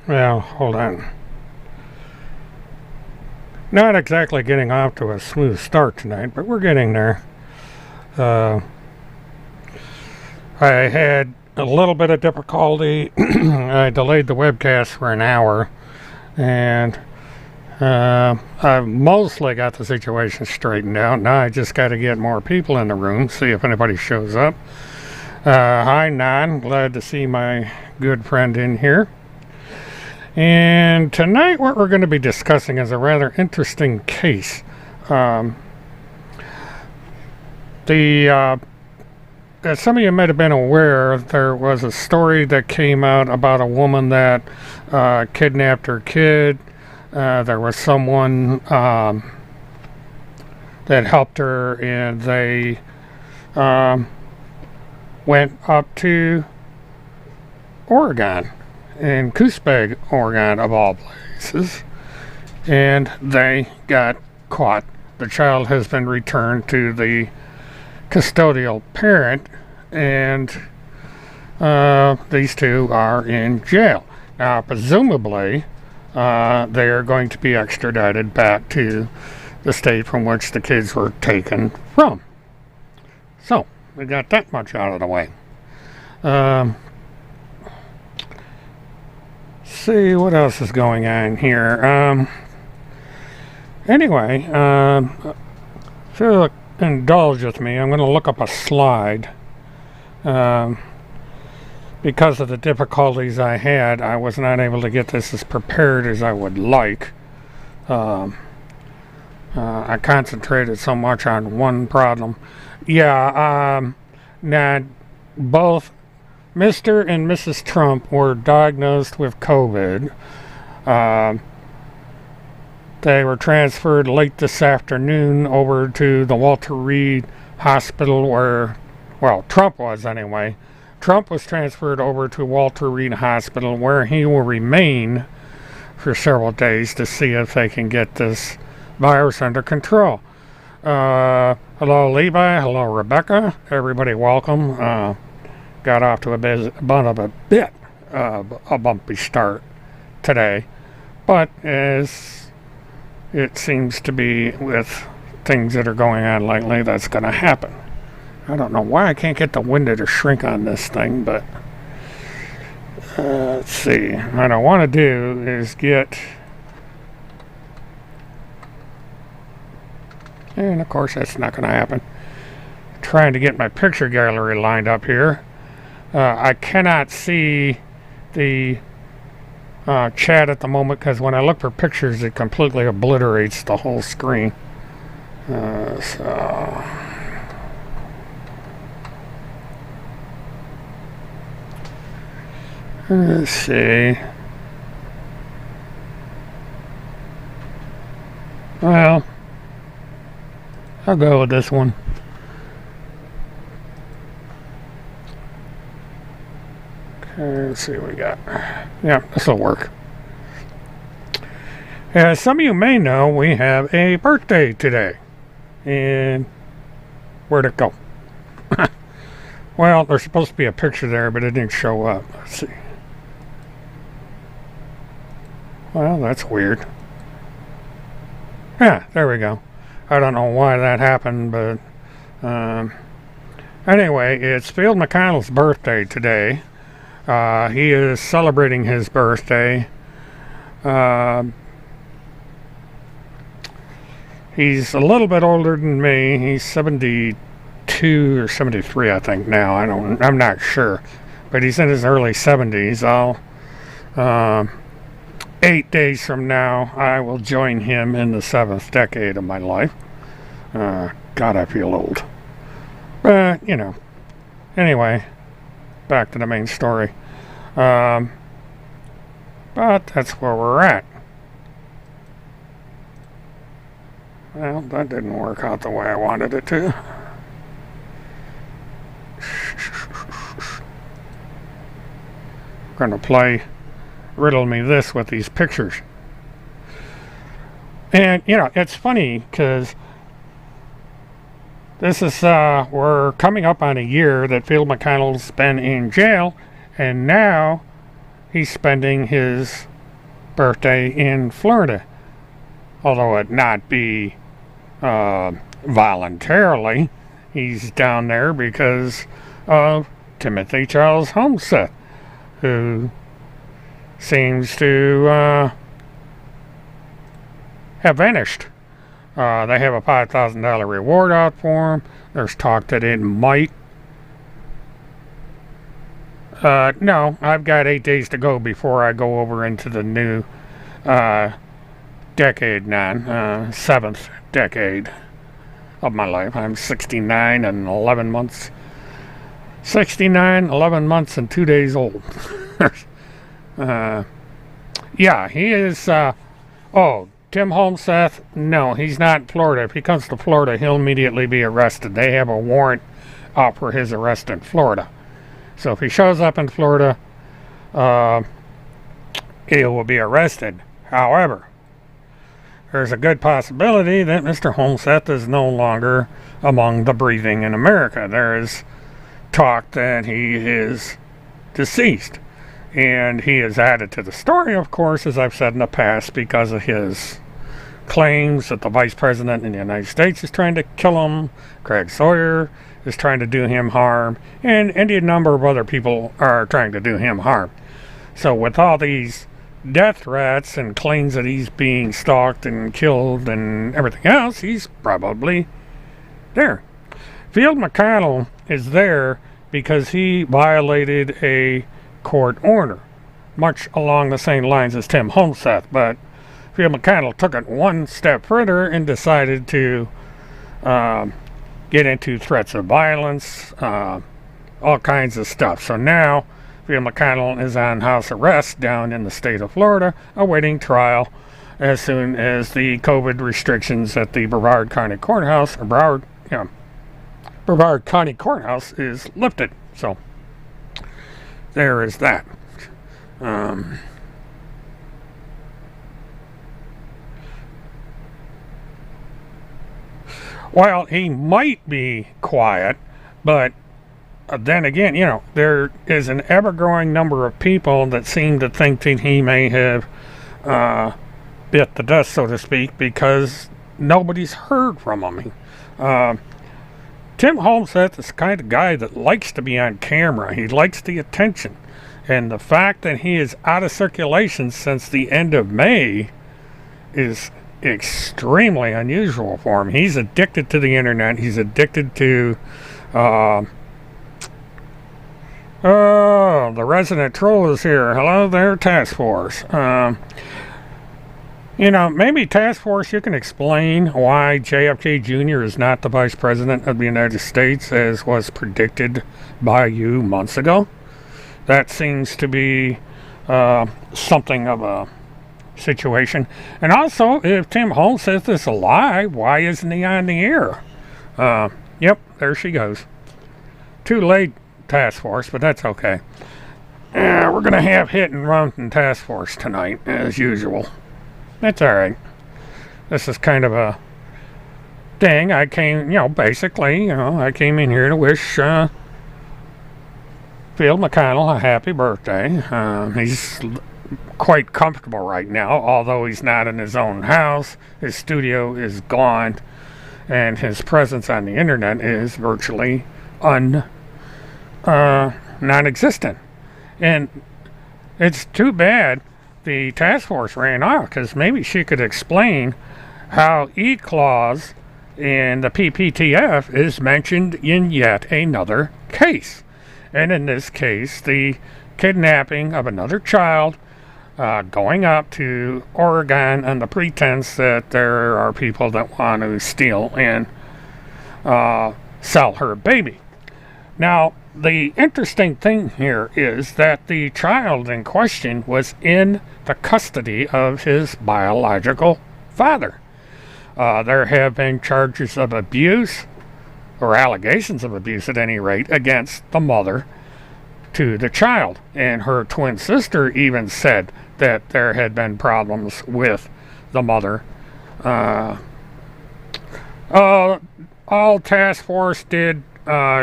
Well, hold on. Not exactly getting off to a smooth start tonight, but we're getting there. I had a little bit of difficulty. I delayed the webcast for an hour, and I've mostly got the situation straightened out. Now I just got to get more people in the room, see if anybody shows up. Hi, Nan. Glad to see my good friend in here. And tonight what we're going to be discussing is a rather interesting case. As some of you might have been aware, there was a story that came out about a woman that kidnapped her kid. There was someone that helped her, and they went up to Oregon, in Coosbag, Oregon, of all places, and they got caught. The child has been returned to the custodial parent, and these two are in jail. Now, presumably, they are going to be extradited back to the state from which the kids were taken from. So, we got that much out of the way. See what else is going on here. Anyway, if you'll indulge with me, I'm going to look up a slide. Because of the difficulties I had, I was not able to get this as prepared as I would like. I concentrated so much on one problem. Yeah, now both Mr. and Mrs. Trump were diagnosed with COVID. They were transferred late this afternoon over to the Walter Reed Hospital where, well, Trump was anyway. Trump was transferred over to Walter Reed Hospital where he will remain for several days to see if they can get this virus under control. Hello, Levi. Hello, Rebecca. Everybody welcome. Got off to a bit of a bumpy start today, but as it seems to be with things that are going on lately, that's going to happen. I don't know why I can't get the window to shrink on this thing, but let's see. What I want to do is get, and of course that's not going to happen, trying to get my picture gallery lined up here. I cannot see the chat at the moment because when I look for pictures it completely obliterates the whole screen. So let's see. Well, I'll go with this one. Let's see what we got. Yeah, this will work. As some of you may know, we have a birthday today. And where'd it go? Well, there's supposed to be a picture there, but it didn't show up. Let's see. Well, that's weird. Yeah, there we go. I don't know why that happened, but anyway, it's Field McConnell's birthday today. He is celebrating his birthday. He's a little bit older than me. He's 72 or 73, I think now. I'm not sure, but he's in his early 70s. 8 days from now, I will join him in the 7th decade of my life. God, I feel old. But, anyway, back to the main story. But that's where we're at. Well, that didn't work out the way I wanted it to. We're going to play Riddle Me This with these pictures. And, it's funny because this is, we're coming up on a year that Phil McConnell's been in jail, and now he's spending his birthday in Florida. Although it not be voluntarily, he's down there because of Timothy Charles Holmseth, who seems to have vanished. They have a $5,000 reward out for him. There's talk that it might. No, I've got 8 days to go before I go over into the new decade now, 7th decade of my life. I'm 69 and 11 months. 69, 11 months, and 2 days old. Yeah, he is, Tim Holmseth, no, he's not in Florida. If he comes to Florida, he'll immediately be arrested. They have a warrant out for his arrest in Florida. So if he shows up in Florida, he will be arrested. However, there's a good possibility that Mr. Holmseth is no longer among the breathing in America. There is talk that he is deceased. And he is added to the story, of course, as I've said in the past, because of his claims that the Vice President in the United States is trying to kill him, Craig Sawyer is trying to do him harm, and any number of other people are trying to do him harm. So with all these death threats and claims that he's being stalked and killed and everything else, he's probably there. Phil McConnell is there because he violated a court order, much along the same lines as Tim Holmseth, but Phil McConnell took it one step further and decided to get into threats of violence, all kinds of stuff. So now Phil McConnell is on house arrest down in the state of Florida, awaiting trial as soon as the COVID restrictions at the Brevard County Courthouse, Brevard County Courthouse is lifted. So there is that. Well, he might be quiet, but then again, there is an ever-growing number of people that seem to think that he may have bit the dust, so to speak, because nobody's heard from him. Tim Holmseth is the kind of guy that likes to be on camera. He likes the attention. And the fact that he is out of circulation since the end of May is extremely unusual for him. He's addicted to the internet. He's addicted to the resident troll is here. Hello there, Task Force. Maybe Task Force, you can explain why JFK Jr. is not the Vice President of the United States as was predicted by you months ago. That seems to be something of a situation. And also, if Tim Holmseth is alive, why isn't he on the air? Yep, there she goes. Too late, Task Force, but that's okay. We're going to have hit and run from Task Force tonight, as usual. That's alright. This is kind of a thing. I came, basically, I came in here to wish Phil McConnell a happy birthday. He's quite comfortable right now, although he's not in his own house. His studio is gone, and his presence on the internet is virtually non-existent. And it's too bad the task force ran off, because maybe she could explain how E-clause in the PPTF is mentioned in yet another case. And in this case, the kidnapping of another child, going up to Oregon on the pretense that there are people that want to steal and sell her baby. Now, the interesting thing here is that the child in question was in the custody of his biological father. There have been charges of abuse, or allegations of abuse at any rate, against the mother to the child. And her twin sister even said that there had been problems with the mother. All task force did,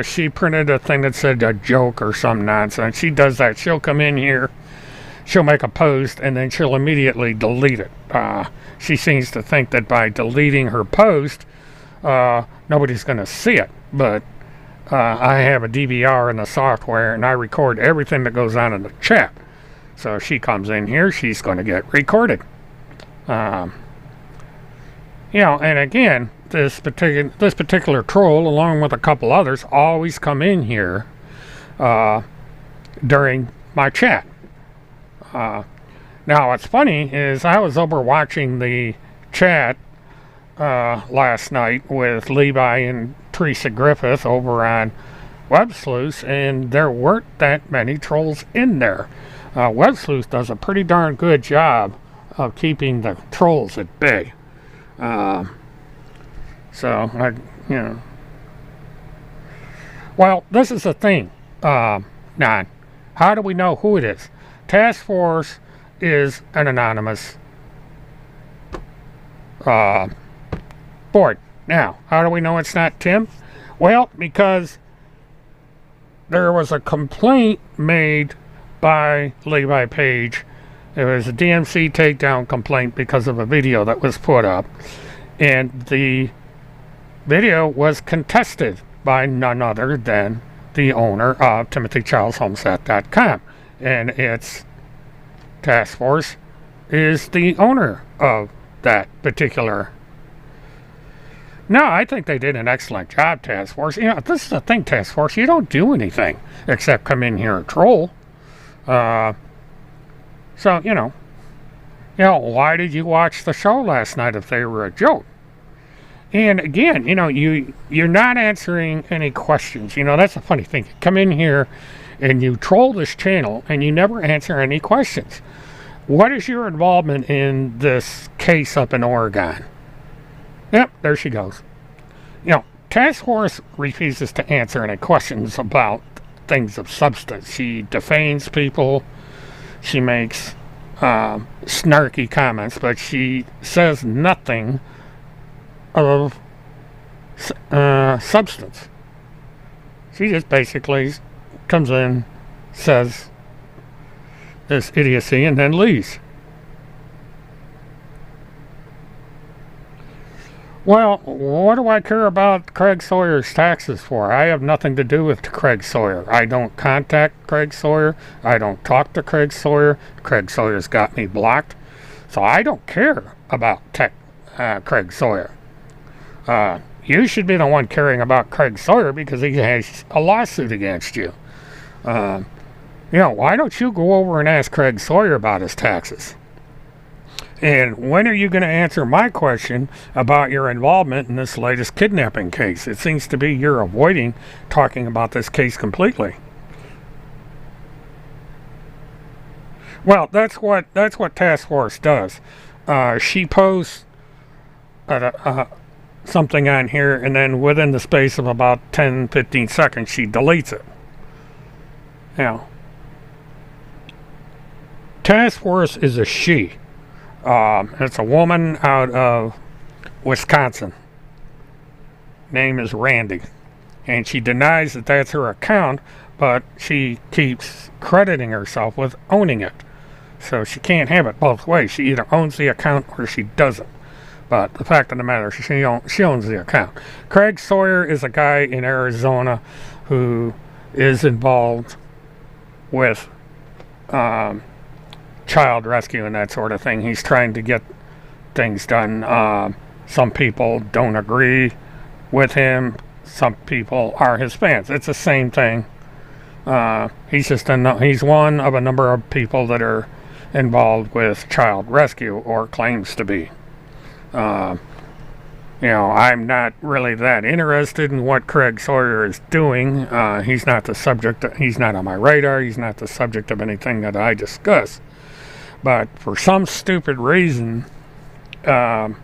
she printed a thing that said a joke or some nonsense. She does that. She'll come in here, she'll make a post, and then she'll immediately delete it. She seems to think that by deleting her post, nobody's going to see it. But I have a DVR in the software, and I record everything that goes on in the chat. So if she comes in here, she's going to get recorded. And again, this particular troll, along with a couple others, always come in here during my chat. Now, what's funny is I was over watching the chat last night with Levi and Teresa Griffith over on Web Sleuth, and there weren't that many trolls in there. Web Sleuth does a pretty darn good job of keeping the trolls at bay. Well, this is the thing, Nan. How do we know who it is? Task Force is an anonymous board. Now, how do we know it's not Tim? Well, because there was a complaint made by Levi Page. It was a DMC takedown complaint because of a video that was put up. And the video was contested by none other than the owner of TimothyCharlesHomestead.com. And its task force is the owner of that particular. No, I think they did an excellent job, task force. This is the thing, task force. You don't do anything except come in here and troll. Why did you watch the show last night if they were a joke? And again, you're not answering any questions. That's a funny thing. You come in here and you troll this channel and you never answer any questions. What is your involvement in this case up in Oregon? Yep, there she goes. Task Force refuses to answer any questions about things of substance. She defames people. She makes snarky comments, but she says nothing of substance. She just basically comes in, says this idiocy, and then leaves. Well, what do I care about Craig Sawyer's taxes for? I have nothing to do with Craig Sawyer. I don't contact Craig Sawyer. I don't talk to Craig Sawyer. Craig Sawyer's got me blocked. So I don't care about Craig Sawyer. You should be the one caring about Craig Sawyer because he has a lawsuit against you. Why don't you go over and ask Craig Sawyer about his taxes? And when are you going to answer my question about your involvement in this latest kidnapping case? It seems to be you're avoiding talking about this case completely. Well, that's what Task Force does. She posts something on here, and then within the space of about 10-15 seconds, she deletes it. Now, Task Force is a she. It's a woman out of Wisconsin. Name is Randy. And she denies that that's her account, but she keeps crediting herself with owning it. So she can't have it both ways. She either owns the account or she doesn't. But the fact of the matter is she owns the account. Craig Sawyer is a guy in Arizona who is involved with child rescue and that sort of thing. He's trying to get things done. Some people don't agree with him. Some people are his fans. It's the same thing. He's one of a number of people that are involved with child rescue, or claims to be. I'm not really that interested in what Craig Sawyer is doing. He's not the subject. He's not on my radar. He's not the subject of anything that I discuss. But for some stupid reason, the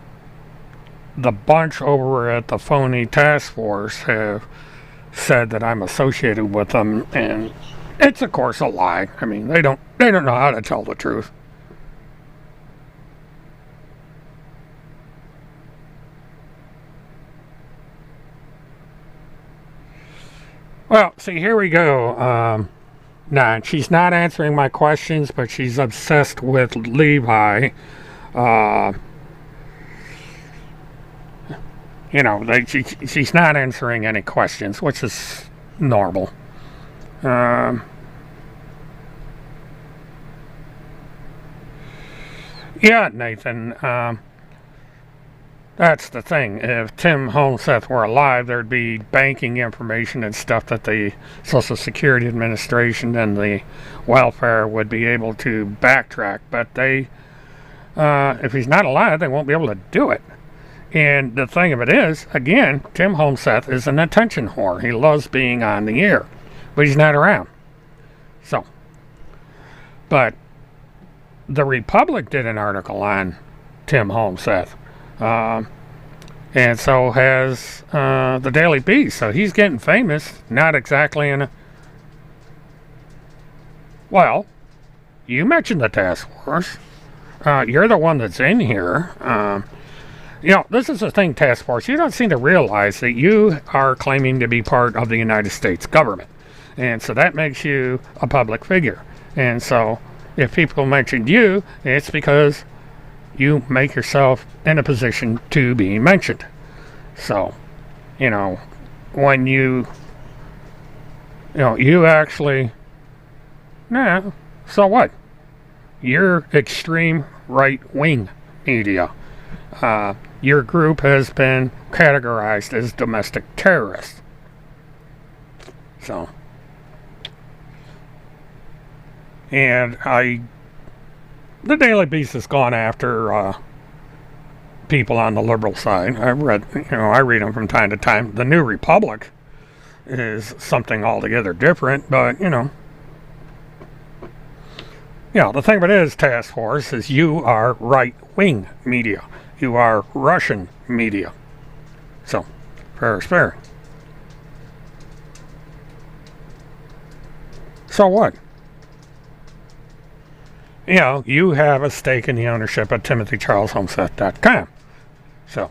bunch over at the phony task force have said that I'm associated with them, and it's of course a lie. I mean, they don't know how to tell the truth. Well, see, here we go. She's not answering my questions, but she's obsessed with Levi. She's not answering any questions, which is normal. Yeah, Nathan, that's the thing. If Tim Holmseth were alive, there'd be banking information and stuff that the Social Security Administration and the welfare would be able to backtrack. But if he's not alive, they won't be able to do it. And the thing of it is, again, Tim Holmseth is an attention whore. He loves being on the air, but he's not around. So, but the Republic did an article on Tim Holmseth. And so has the Daily Beast. So he's getting famous, not exactly in a... Well, you mentioned the task force. You're the one that's in here. This is the thing, task force. You don't seem to realize that you are claiming to be part of the United States government. And so that makes you a public figure. And so if people mention you, it's because you make yourself in a position to be mentioned. So, when you actually, so what? You're extreme right-wing media. Your group has been categorized as domestic terrorists. So, and the Daily Beast has gone after people on the liberal side. I read them from time to time. The New Republic is something altogether different, but the thing of it is, task force, is you are right-wing media. You are Russian media. So, fair is fair. So what? You have a stake in the ownership of TimothyCharlesHolmseth.com. So,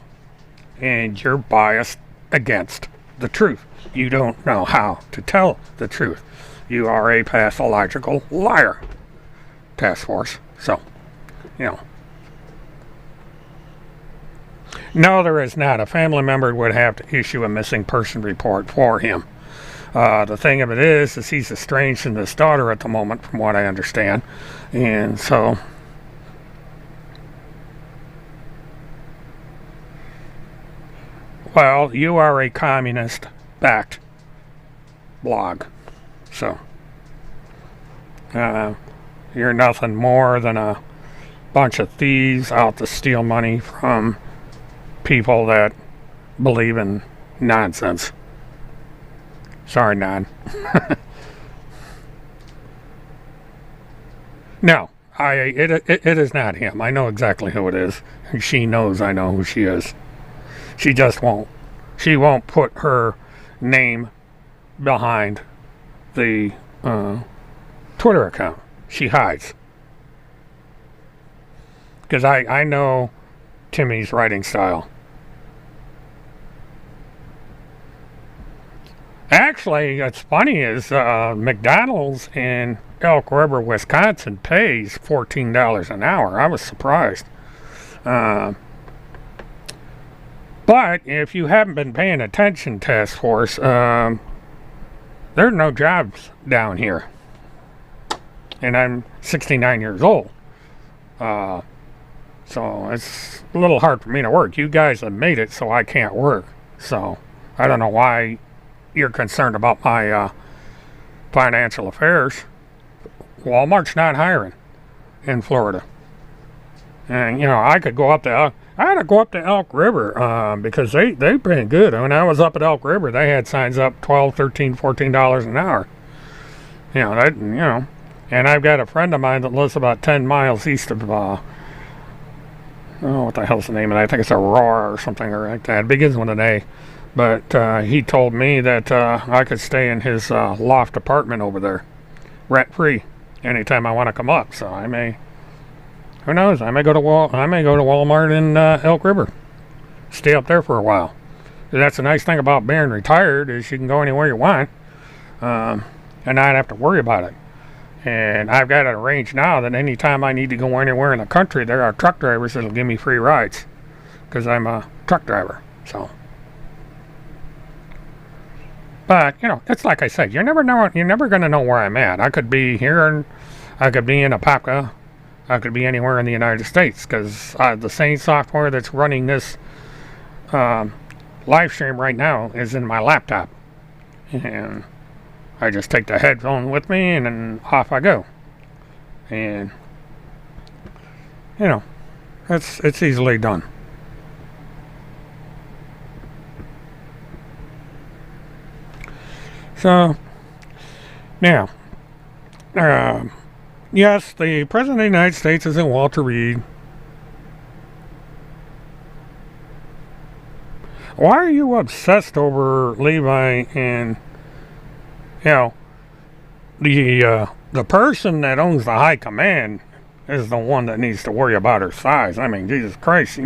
and you're biased against the truth. You don't know how to tell the truth. You are a pathological liar, task force. So, no, there is not. A family member would have to issue a missing person report for him. The thing of it is he's estranged from his daughter at the moment, from what I understand. And so, well, you are a communist-backed blog. So, you're nothing more than a bunch of thieves out to steal money from people that believe in nonsense. Sorry, Nan. No, it is not him. I know exactly who it is. She knows I know who she is. She just won't. She won't put her name behind the Twitter account. She hides. Because I know Timmy's writing style. Actually, what's funny is McDonald's in Elk River, Wisconsin pays $14 an hour. I was surprised. But if you haven't been paying attention, task force, there are no jobs down here. and I'm 69 years old. So it's a little hard for me to work. You guys have made it so I can't work. So I don't know why you're concerned about my financial affairs. Walmart's not hiring in Florida. And, I could go up to I had to go up to Elk River because they've been good. When I was up at Elk River, they had signs up $12, $13, $14 an hour. And I've got a friend of mine that lives about 10 miles east of, what the hell's the name of it? I think it's Aurora or something like that. It begins with an A. But he told me that I could stay in his loft apartment over there, rent-free, anytime I want to come up. So I may, who knows? I may go to Walmart in Elk River, stay up there for a while. That's the nice thing about being retired is you can go anywhere you want, and not have to worry about it. And I've got it arranged now that anytime I need to go anywhere in the country, there are truck drivers that'll give me free rides because I'm a truck driver. So, but it's like I said, you're never going to know where I'm at. I could be here, and I could be in Apopka. I could be anywhere in the United States because the same software that's running this live stream right now is in my laptop, and I just take the headphone with me and then off I go. And it's easily done. So now, yes, the President of the United States is in Walter Reed. Why are you obsessed over Levi and the person that owns the high command is the one that needs to worry about her size. I mean, Jesus Christ,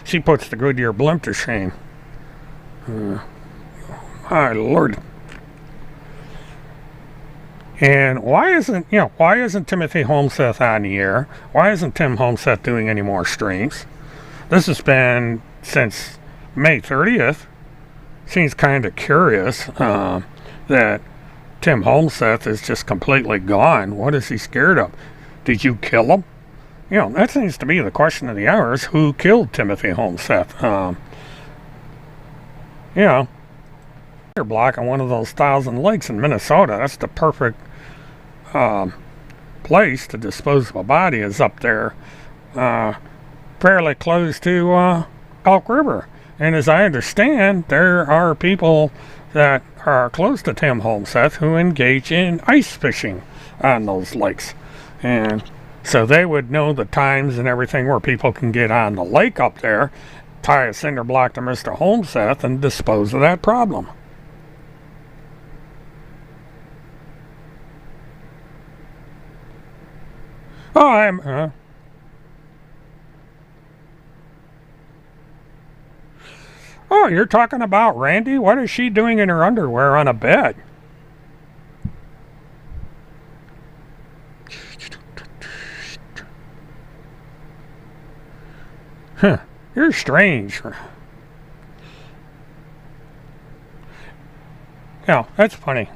she puts the Goodyear blimp to shame. My Lord. And why isn't Timothy Holmseth on the air? Why isn't Tim Holmseth doing any more streams? This has been since May 30th. Seems kind of curious that Tim Holmseth is just completely gone. What is he scared of? Did you kill him? That seems to be the question of the hour is who killed Timothy Holmseth? You're blocking one of those 1,000 lakes in Minnesota. That's the perfect place to dispose of a body is up there, fairly close to Elk River. And as I understand, there are people that are close to Tim Holmseth who engage in ice fishing on those lakes. And so they would know the times and everything where people can get on the lake up there, tie a cinder block to Mr. Holmseth, and dispose of that problem. Oh, you're talking about Randy? What is she doing in her underwear on a bed? Huh, you're strange. Yeah, that's funny.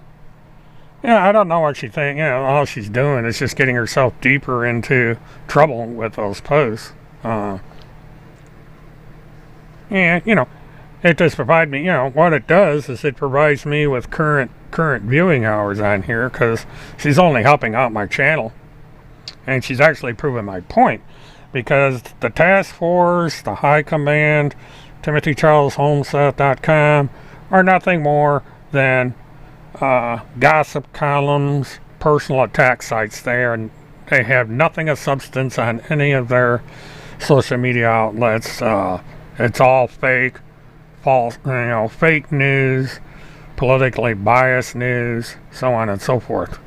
Yeah, I don't know what she thinks. All she's doing is just getting herself deeper into trouble with those posts. It does provide me, what it does is it provides me with current viewing hours on here because she's only helping out my channel. And she's actually proving my point because the task force, the high command, TimothyCharlesHolmseth.com are nothing more than gossip columns, personal attack sites there, and they have nothing of substance on any of their social media outlets. It's all fake, false, fake news, politically biased news, so on and so forth.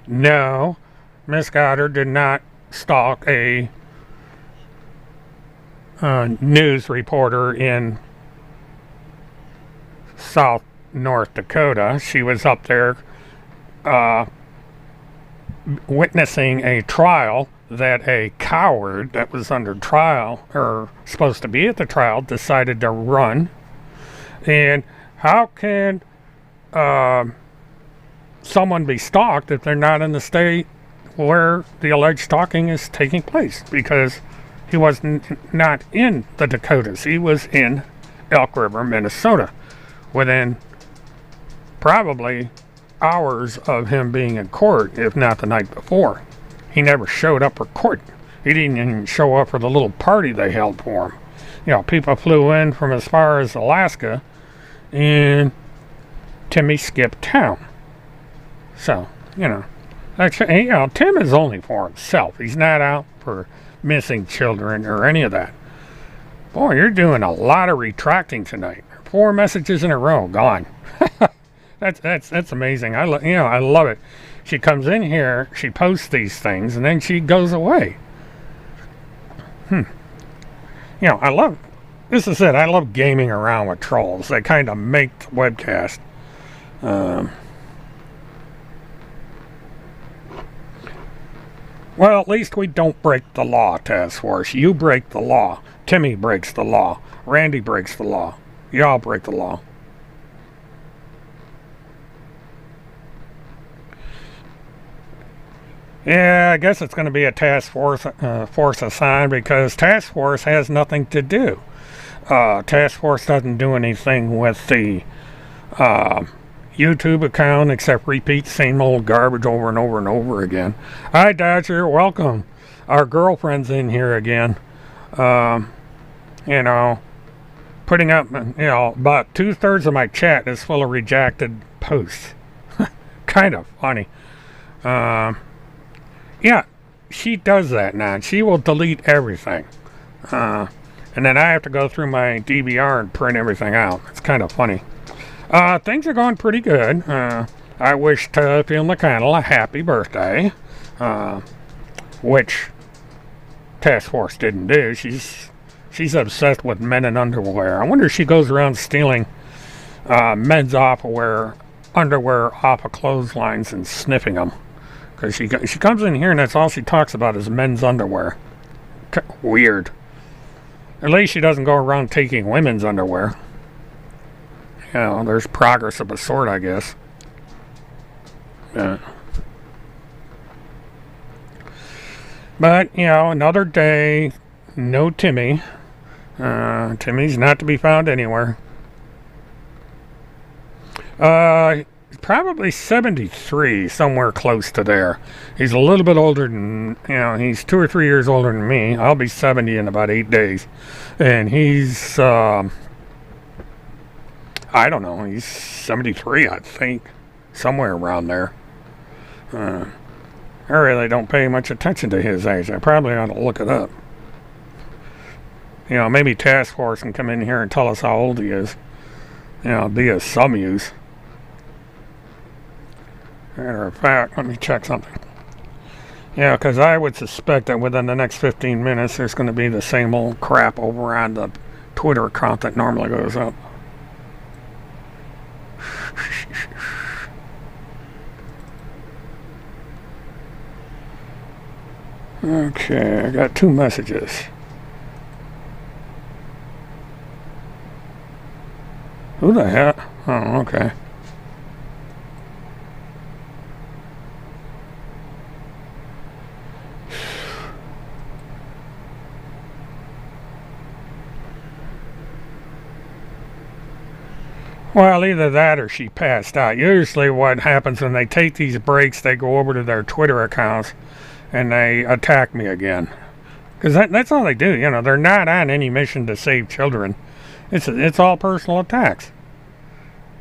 No, Miss Goddard did not stalk a news reporter in North Dakota. She was up there witnessing a trial that a coward that was under trial, or supposed to be at the trial, decided to run. And how can someone be stalked if they're not in the state where the alleged stalking is taking place? Because he was not in the Dakotas. He was in Elk River, Minnesota, within probably hours of him being in court, if not the night before. He never showed up for court. He didn't even show up for the little party they held for him. You know, people flew in from as far as Alaska, and Timmy skipped town. So, you know, actually, you know, Tim is only for himself. He's not out for missing children or any of that. Boy, you're doing a lot of retracting tonight. 4 messages in a row gone. That's amazing. I love it. She comes in here, she posts these things, and then she goes away. You know, I love. This is it. I love gaming around with trolls. They kind of make the webcast. Well, at least we don't break the law, Task Force. You break the law. Timmy breaks the law. Randy breaks the law. Y'all break the law. Yeah, I guess it's going to be a task force assigned, because task force has nothing to do. Task force doesn't do anything with the YouTube account except repeat the same old garbage over and over and over again. Hi, Dodger, welcome. Our girlfriend's in here again. You know, putting up, you know, about 2/3 of my chat is full of rejected posts. Kind of funny. Yeah, she does that now. She will delete everything. And then I have to go through my DVR and print everything out. It's kind of funny. Things are going pretty good. I wish Phil McConnell a happy birthday. Which Task Force didn't do. She's obsessed with men in underwear. I wonder if she goes around stealing men's underwear off of clotheslines and sniffing them. Because she comes in here and that's all she talks about is men's underwear. Weird. At least she doesn't go around taking women's underwear. You know, there's progress of a sort, I guess. Yeah. But, you know, another day, no Timmy. Timmy's not to be found anywhere. Probably 73, somewhere close to there. He's a little bit older than, you know, he's 2 or 3 years older than me. I'll be 70 in about 8 days. And he's, I don't know, he's 73, I think. Somewhere around there. I really don't pay much attention to his age. I probably ought to look it up. You know, maybe Task Force can come in here and tell us how old he is. You know, be of some use. Matter of fact, let me check something. Yeah, because I would suspect that within the next 15 minutes there's going to be the same old crap over on the Twitter account that normally goes up. Okay, I got 2 messages. Who the hell? Oh, okay. Well, either that or she passed out. Usually what happens when they take these breaks, they go over to their Twitter accounts and they attack me again. Because that's all they do. You know, they're not on any mission to save children. It's all personal attacks.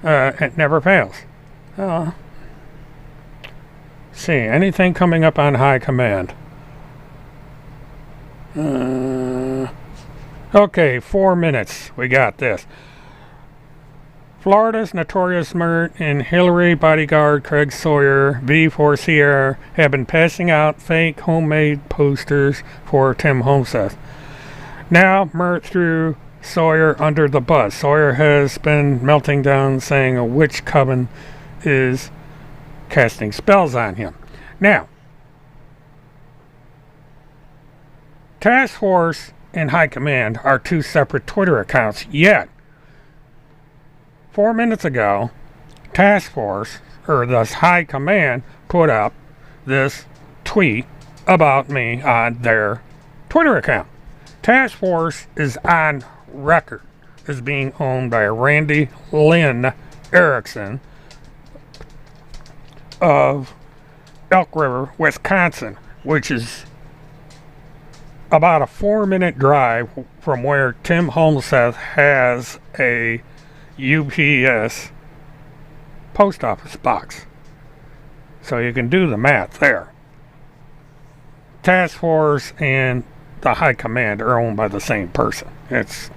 It never fails. See, anything coming up on high command? Okay, 4 minutes. We got this. Florida's notorious Mert and Hillary bodyguard Craig Sawyer, V4 Sierra, have been passing out fake homemade posters for Tim Holmseth. Now, Mert threw Sawyer under the bus. Sawyer has been melting down, saying a witch coven is casting spells on him. Now, Task Force and High Command are two separate Twitter accounts, yet 4 minutes ago, Task Force, or thus High Command, put up this tweet about me on their Twitter account. Task Force is on record as being owned by Randy Lynn Erickson of Elk River, Wisconsin, which is about a 4-minute drive from where Tim Holmseth has a UPS post office box. So you can do the math there. Task Force and the High Command are owned by the same person. It's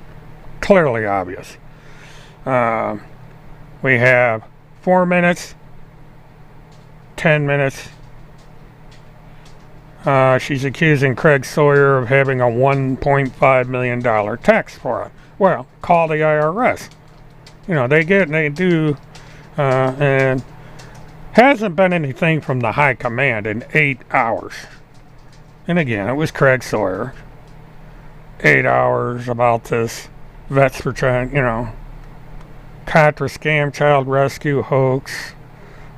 clearly obvious. We have 4 minutes, 10 minutes. She's accusing Craig Sawyer of having a $1.5 million tax fraud. Well, call the IRS. You know, they do, and hasn't been anything from the High Command in 8 hours. And again, it was Craig Sawyer. 8 hours about this Vets for Child, Contra scam, child rescue hoax.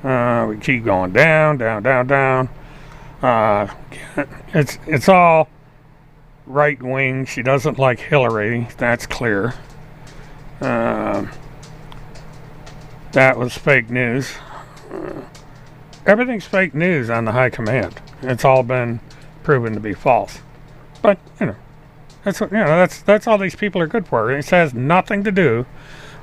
We keep going down. It's all right wing. She doesn't like Hillary. That's clear. That was fake news. Everything's fake news on the High Command. It's all been proven to be false. But that's all these people are good for. It has nothing to do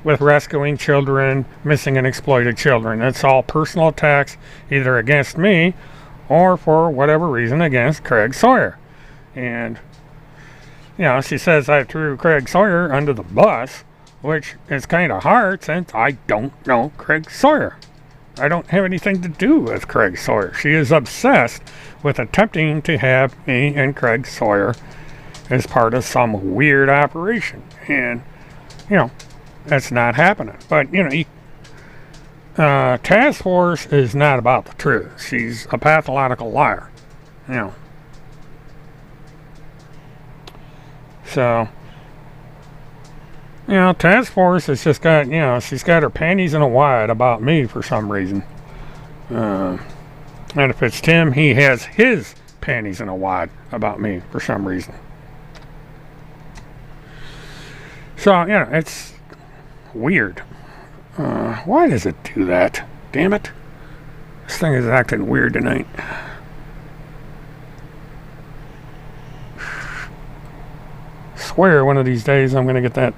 with rescuing children, missing and exploited children. It's all personal attacks, either against me or for whatever reason against Craig Sawyer. And she says I threw Craig Sawyer under the bus, which is kind of hard since I don't know Craig Sawyer. I don't have anything to do with Craig Sawyer. She is obsessed with attempting to have me and Craig Sawyer as part of some weird operation. And, that's not happening. But, Task Force is not about the truth. She's a pathological liar. So, Task Force has just got, she's got her panties in a wad about me for some reason. And if it's Tim, he has his panties in a wad about me for some reason. So, it's weird. Why does it do that? Damn it. This thing is acting weird tonight. Swear one of these days I'm going to get that.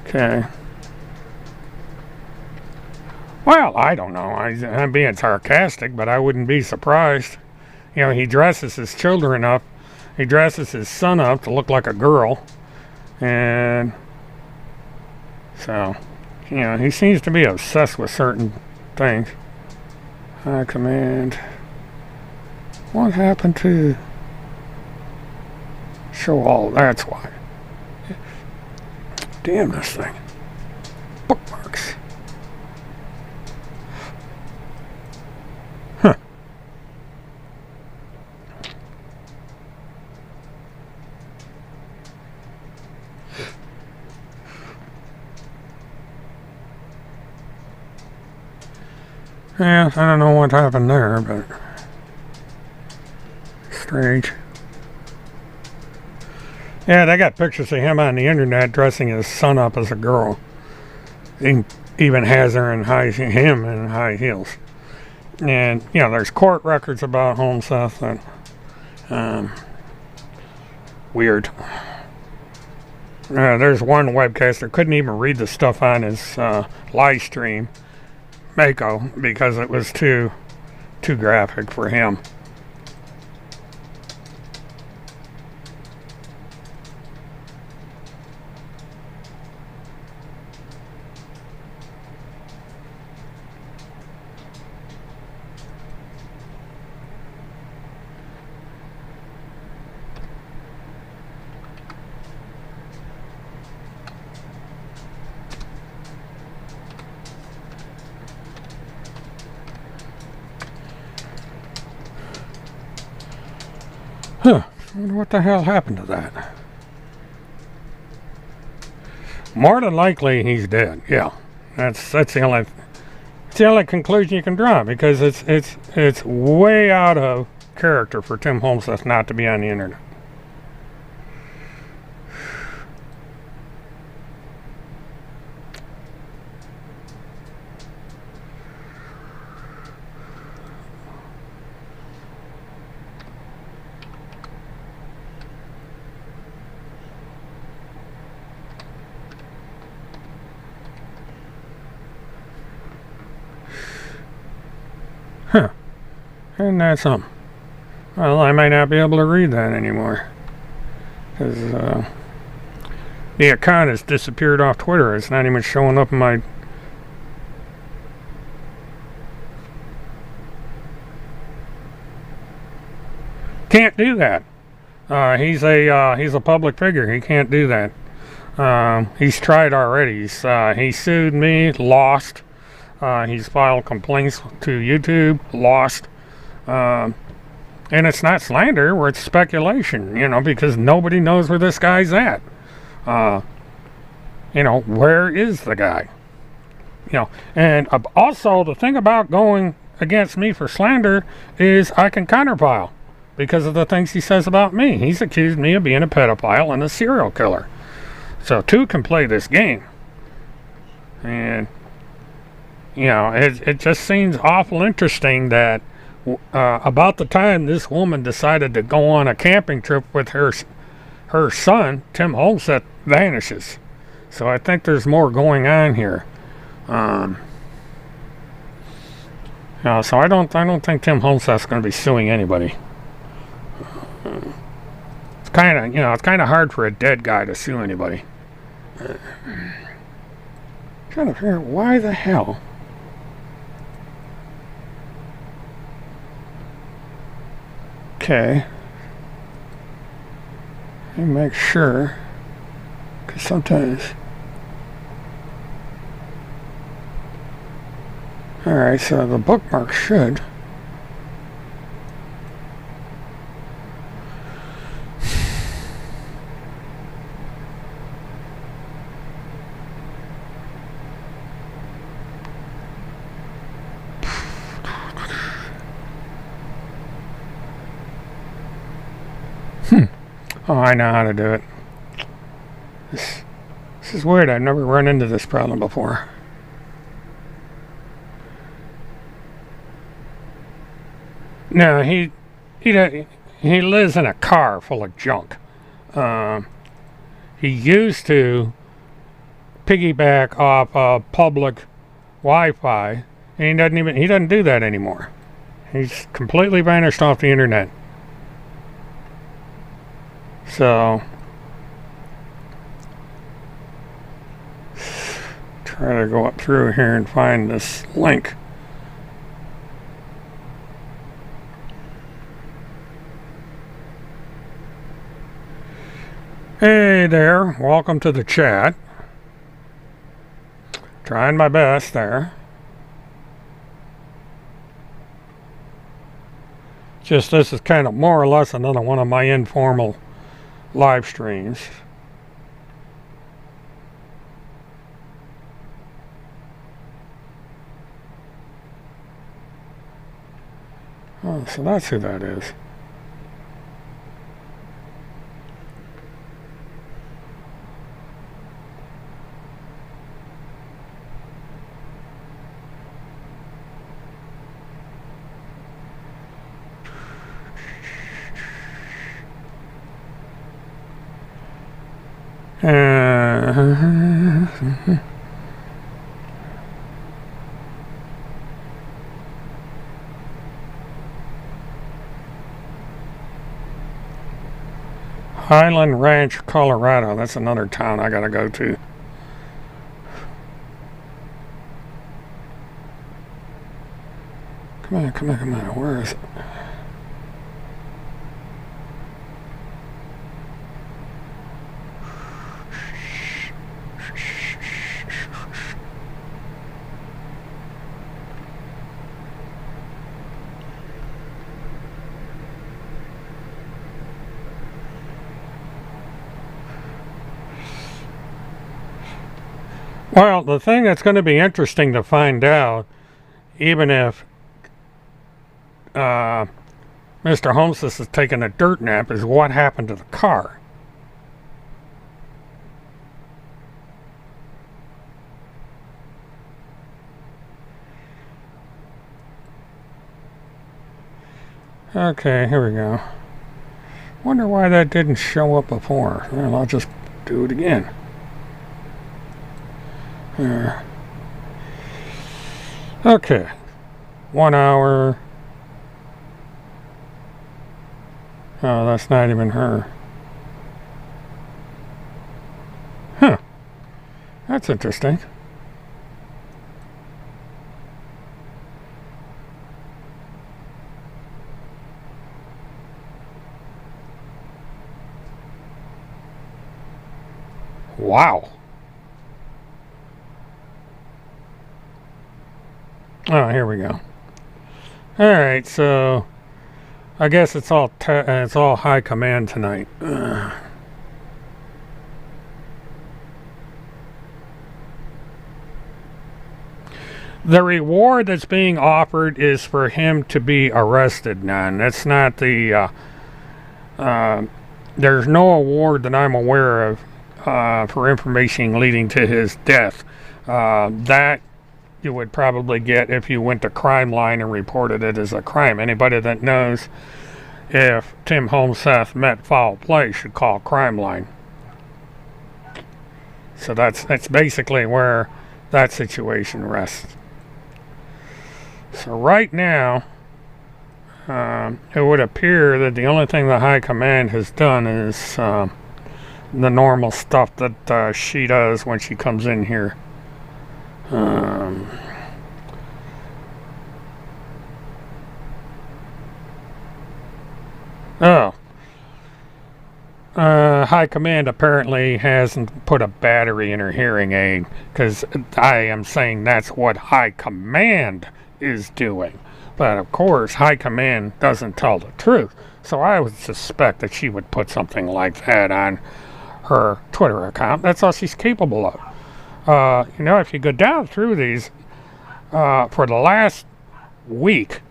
Okay. Well, I don't know. I'm being sarcastic, but I wouldn't be surprised. He dresses his children up. He dresses his son up to look like a girl. And so, he seems to be obsessed with certain things. High Command. What happened to show all? That's why. Damn this thing. Bookmarks. Huh. Yeah, I don't know what happened there, but strange. Yeah, they got pictures of him on the internet dressing his son up as a girl. He even has him in high heels. And, there's court records about Holmseth and weird. There's one webcaster couldn't even read the stuff on his live stream, Mako, because it was too graphic for him. Huh. I wonder what the hell happened to that. More than likely, he's dead. Yeah, that's the only conclusion you can draw, because it's way out of character for Tim Holmseth not to be on the internet. Huh. Isn't that something? Well, I might not be able to read that anymore. Because the account has disappeared off Twitter. It's not even showing up in my... Can't do that. He's a public figure. He can't do that. He's tried already. He sued me, lost. He's filed complaints to YouTube, lost. And it's not slander, where it's speculation, because nobody knows where this guy's at. Where is the guy? And also the thing about going against me for slander is I can counterpile because of the things he says about me. He's accused me of being a pedophile and a serial killer. So two can play this game. And it just seems awful interesting that about the time this woman decided to go on a camping trip with her son, Tim Holmseth vanishes. So I think there's more going on here. So I don't think Tim Holmseth's going to be suing anybody. It's kind of hard for a dead guy to sue anybody. Trying to figure out why the hell. Okay. Let me make sure, because sometimes... Alright, so the bookmark should... Oh, I know how to do it. This is weird. I've never run into this problem before. No, he lives in a car full of junk. He used to piggyback off public Wi-Fi, and he doesn't do that anymore. He's completely vanished off the internet. So, try to go up through here and find this link. Hey there, welcome to the chat. Trying my best there. Just this is kind of more or less another one of my informal live streams. Oh, so that's who that is. Highland Ranch, Colorado. That's another town I gotta go to. Come on. Where is it? Well, the thing that's going to be interesting to find out, even if Mr. Holmseth is taking a dirt nap, is what happened to the car. Okay, here we go. Wonder why that didn't show up before. Well, I'll just do it again. There. Okay. 1 hour. Oh, that's not even her. Huh. That's interesting. Wow. Oh, here we go. All right, so I guess it's all high command tonight. The reward that's being offered is for him to be arrested. None. That's not the. There's no award that I'm aware of for information leading to his death. That you would probably get if you went to Crime Line and reported it as a crime. Anybody that knows if Tim Holmseth met foul play should call Crime Line. So that's basically where that situation rests. So right now, it would appear that the only thing the High Command has done is the normal stuff that she does when she comes in here. High Command apparently hasn't put a battery in her hearing aid, because I am saying that's what High Command is doing. But of course, High Command doesn't tell the truth. So I would suspect that she would put something like that on her Twitter account. That's all she's capable of. If you go down through these, for the last week,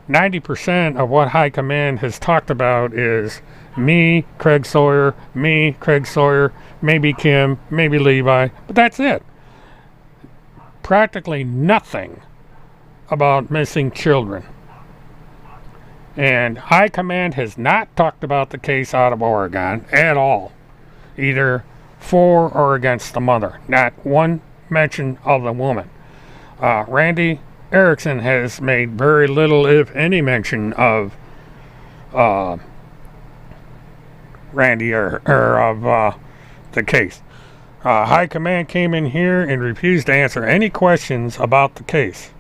90% of what High Command has talked about is me, Craig Sawyer, maybe Kim, maybe Levi, but that's it. Practically nothing about missing children. And High Command has not talked about the case out of Oregon at all, either for or against the mother. Not one mention of the woman. Randy Erickson has made very little, if any, mention of Randy or of the case. High Command came in here and refused to answer any questions about the case.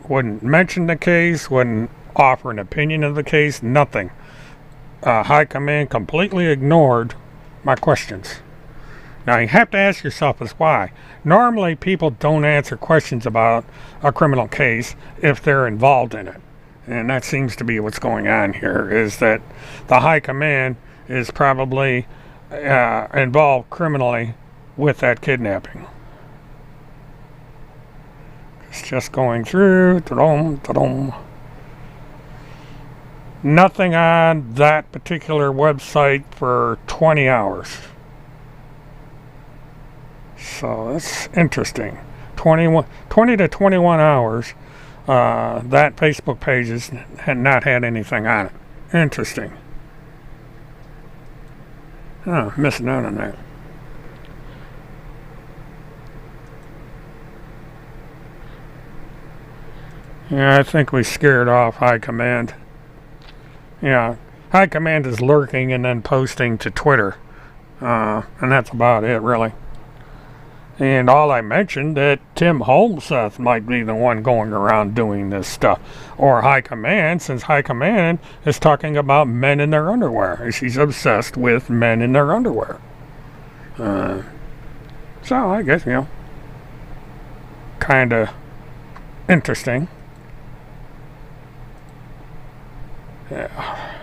Wouldn't mention the case, wouldn't offer an opinion of the case, nothing. High Command completely ignored my questions. Now you have to ask yourself is why. Normally people don't answer questions about a criminal case if they're involved in it. And that seems to be what's going on here, is that the High Command is probably involved criminally with that kidnapping. It's just going through. Nothing on that particular website for 20 hours. So that's interesting. 20 to 21 hours. That Facebook page had not had anything on it. Interesting. Oh, missing out on that. Yeah, I think we scared off High Command. Yeah, High Command is lurking and then posting to Twitter. And that's about it, really. And all I mentioned that Tim Holmseth might be the one going around doing this stuff. Or High Command, since High Command is talking about men in their underwear. She's obsessed with men in their underwear. So I guess, kind of interesting. Yeah.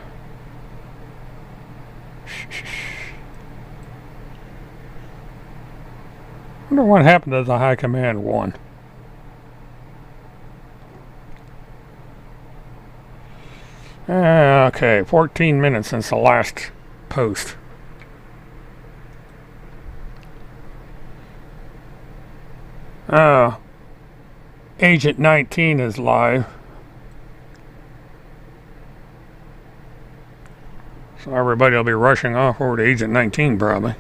wonder what happened to the High Command one. Okay, 14 minutes since the last post. Agent 19 is live. So everybody will be rushing off over to Agent 19 probably.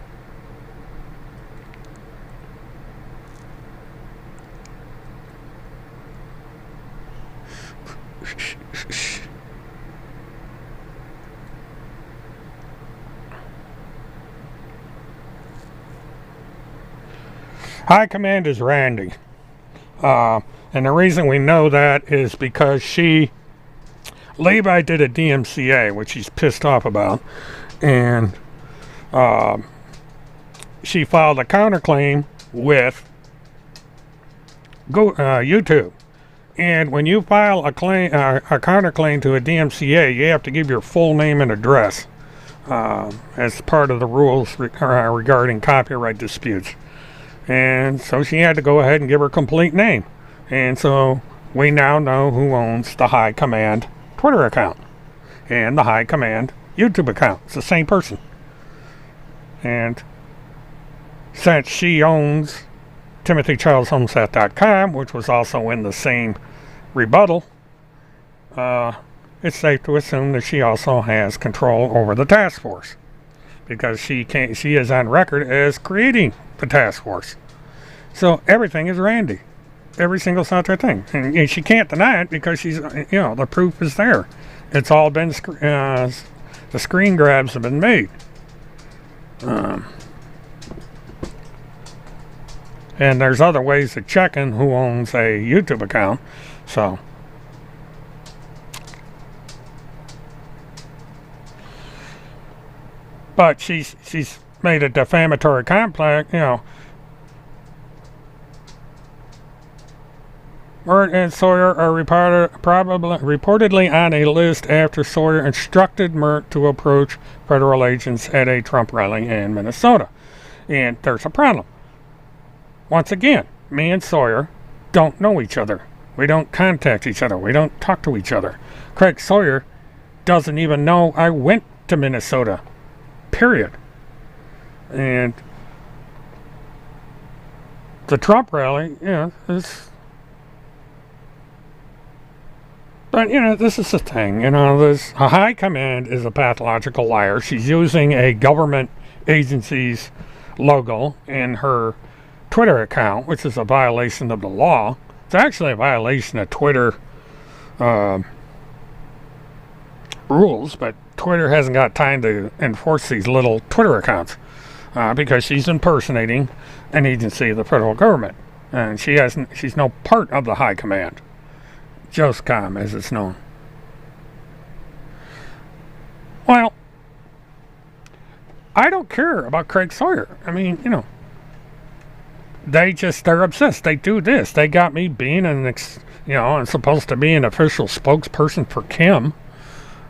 High Command is Randy. And the reason we know that is because Levi did a DMCA, which he's pissed off about, and she filed a counterclaim with YouTube. And when you file a counterclaim to a DMCA, you have to give your full name and address as part of the rules regarding copyright disputes. And so she had to go ahead and give her complete name. And so we now know who owns the High Command Twitter account and the High Command YouTube account. It's the same person. And since she owns TimothyCharlesHolmseth.com, which was also in the same rebuttal, it's safe to assume that she also has control over the task force, because she is on record as creating the task force. So everything is Randy. Every single solitary thing. And she can't deny it because she's, the proof is there. It's all been, the screen grabs have been made. And there's other ways of checking who owns a YouTube account. So. But she's made a defamatory complaint, Mert and Sawyer are reportedly on a list after Sawyer instructed Mert to approach federal agents at a Trump rally in Minnesota. And there's a problem. Once again, me and Sawyer don't know each other. We don't contact each other. We don't talk to each other. Craig Sawyer doesn't even know I went to Minnesota. Period. And the Trump rally, is... But, this is the thing. This High Command is a pathological liar. She's using a government agency's logo in her Twitter account, which is a violation of the law. It's actually a violation of Twitter rules, but Twitter hasn't got time to enforce these little Twitter accounts because she's impersonating an agency of the federal government. And she's no part of the High Command. JOSCOM, as it's known. Well, I don't care about Craig Sawyer. I mean, they're obsessed. They do this. They got me being I'm supposed to be an official spokesperson for Kim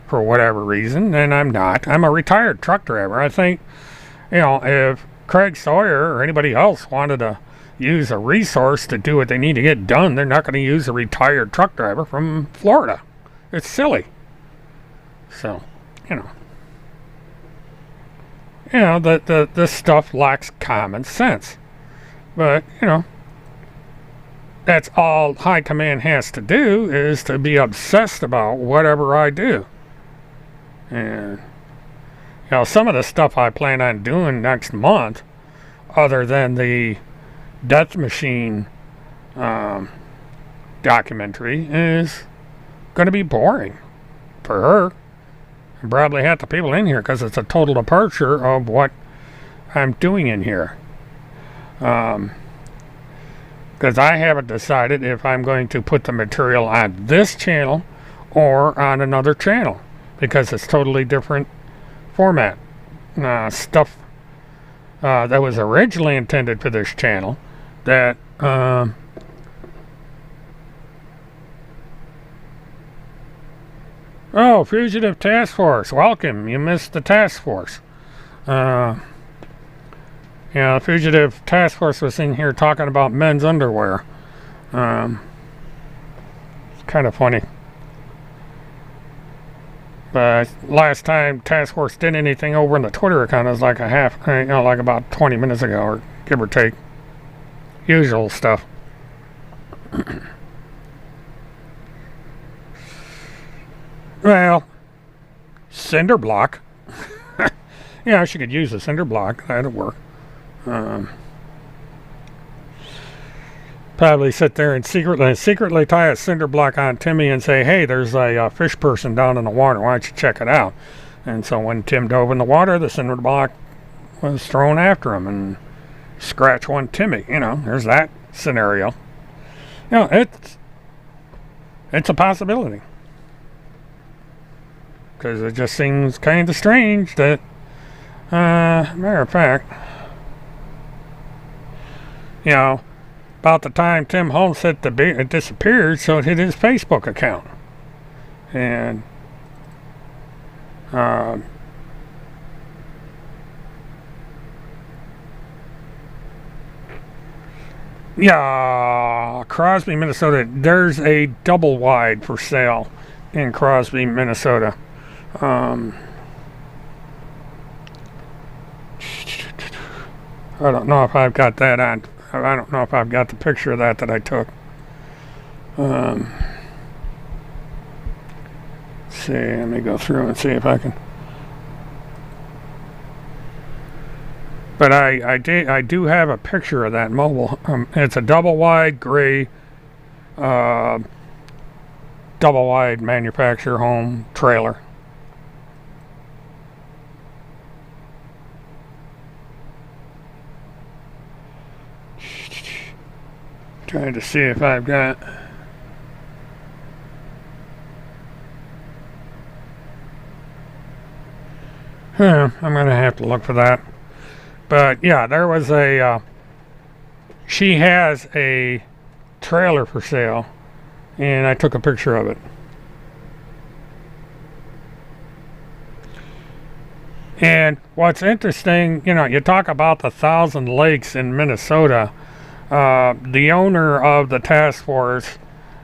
for whatever reason, and I'm not. I'm a retired truck driver. I think, if Craig Sawyer or anybody else wanted to use a resource to do what they need to get done, they're not going to use a retired truck driver from Florida. It's silly. So, this stuff lacks common sense. But, that's all High Command has to do, is to be obsessed about whatever I do. And, some of the stuff I plan on doing next month, other than the Death Machine documentary, is going to be boring for her and probably half the people in here, because it's a total departure of what I'm doing in here. Because I haven't decided if I'm going to put the material on this channel or on another channel, because it's totally different format. Stuff that was originally intended for this channel that Fugitive Task Force, welcome. You missed the task force. You know, the fugitive task force was in here talking about men's underwear. It's kind of funny. But last time task force did anything over in the Twitter account was like like about 20 minutes ago, or give or take. Usual stuff. Well, cinder block. Yeah, she could use a cinder block. That'd work. Probably sit there and secretly tie a cinder block on Timmy and say, hey, there's a fish person down in the water. Why don't you check it out? And so when Tim dove in the water, the cinder block was thrown after him and scratch one Timmy. You know, there's that scenario. You know, it's a possibility. Because it just seems kind of strange that, matter of fact, you know, about the time Tim Holmseth disappeared, so it hit his Facebook account. And, yeah, Crosby, Minnesota. There's a double wide for sale in Crosby, Minnesota. I don't know if I've got that on. I don't know if I've got the picture of that I took. Let's see, let me go through and see if I can. But I do have a picture of that mobile. It's a double wide gray, double wide manufacturer home trailer. Trying to see if I've got. I'm gonna have to look for that. But yeah, there was she has a trailer for sale, and I took a picture of it. And what's interesting, you know, you talk about the 1,000 lakes in Minnesota. The owner of the task force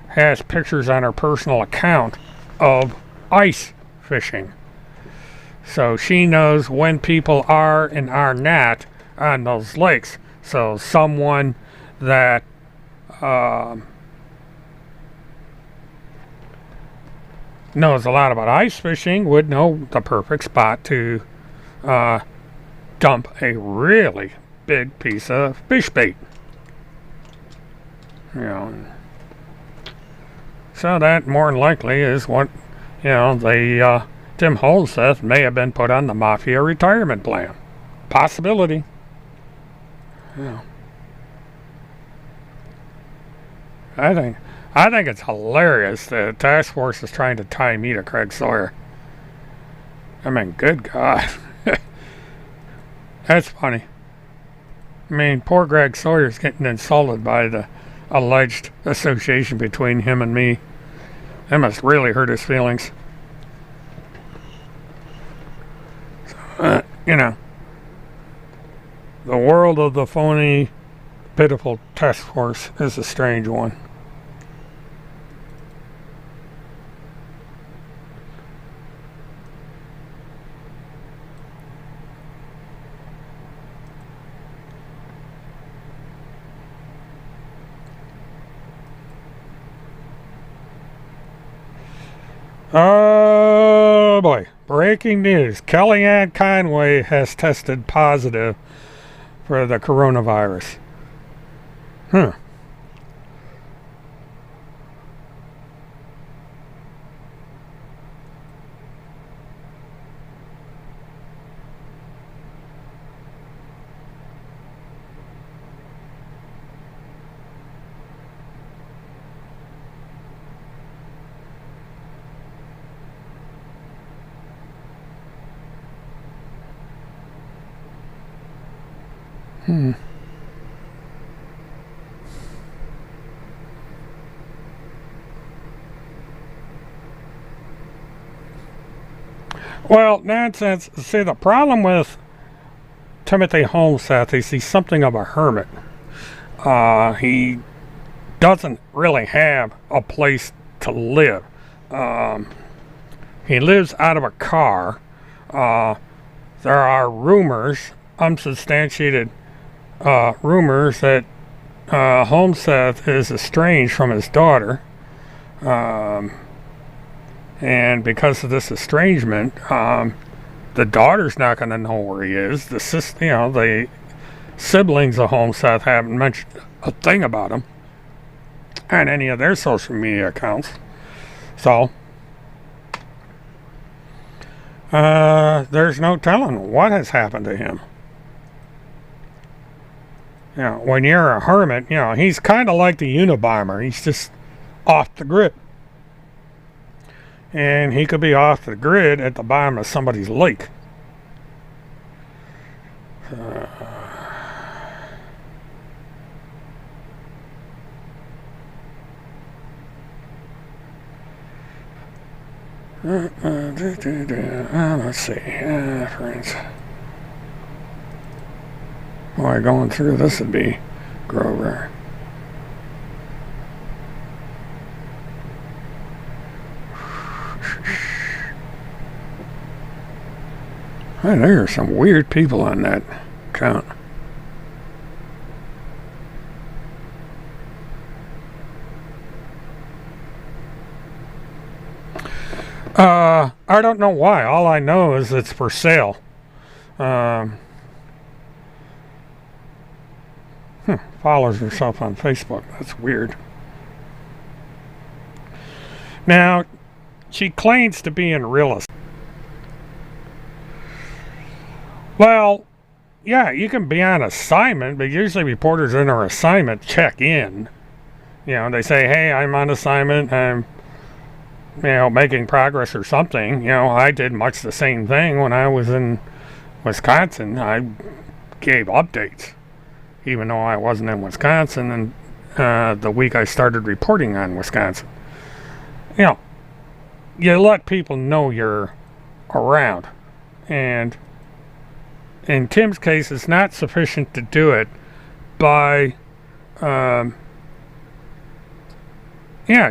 has pictures on her personal account of ice fishing. So she knows when people are and are not on those lakes. So someone that knows a lot about ice fishing would know the perfect spot to dump a really big piece of fish bait. You know, so that more than likely is what, you know, the Tim Holmseth may have been put on the mafia retirement plan. Possibility. Yeah. I think it's hilarious that the task force is trying to tie me to Craig Sawyer. I mean, good God. That's funny. I mean, poor Greg Sawyer's getting insulted by the alleged association between him and me. That must really hurt his feelings. So, you know, the world of the phony, pitiful task force is a strange one. Oh boy, breaking news. Kellyanne Conway has tested positive for the coronavirus. Hmm. Well, nonsense. See, the problem with Timothy Holmseth, he's something of a hermit. He doesn't really have a place to live. He lives out of a car. There are rumors, unsubstantiated rumors, that Holmseth is estranged from his daughter. And because of this estrangement, the daughter's not going to know where he is. The siblings of Holmseth haven't mentioned a thing about him on any of their social media accounts. So there's no telling what has happened to him. When you're a hermit, he's kind of like the Unabomber. He's just off the grid. And he could be off the grid at the bottom of somebody's lake. Let's see. Friends. Boy, going through this would be Grover. There are some weird people on that account. I don't know why. All I know is it's for sale. Follows herself on Facebook. That's weird. Now, she claims to be in real estate. Well, yeah, you can be on assignment, but usually reporters in their assignment check in. They say, hey, I'm on assignment, I'm, making progress or something. I did much the same thing when I was in Wisconsin. I gave updates, even though I wasn't in Wisconsin, and the week I started reporting on Wisconsin. You let people know you're around. And in Tim's case, it's not sufficient to do it by,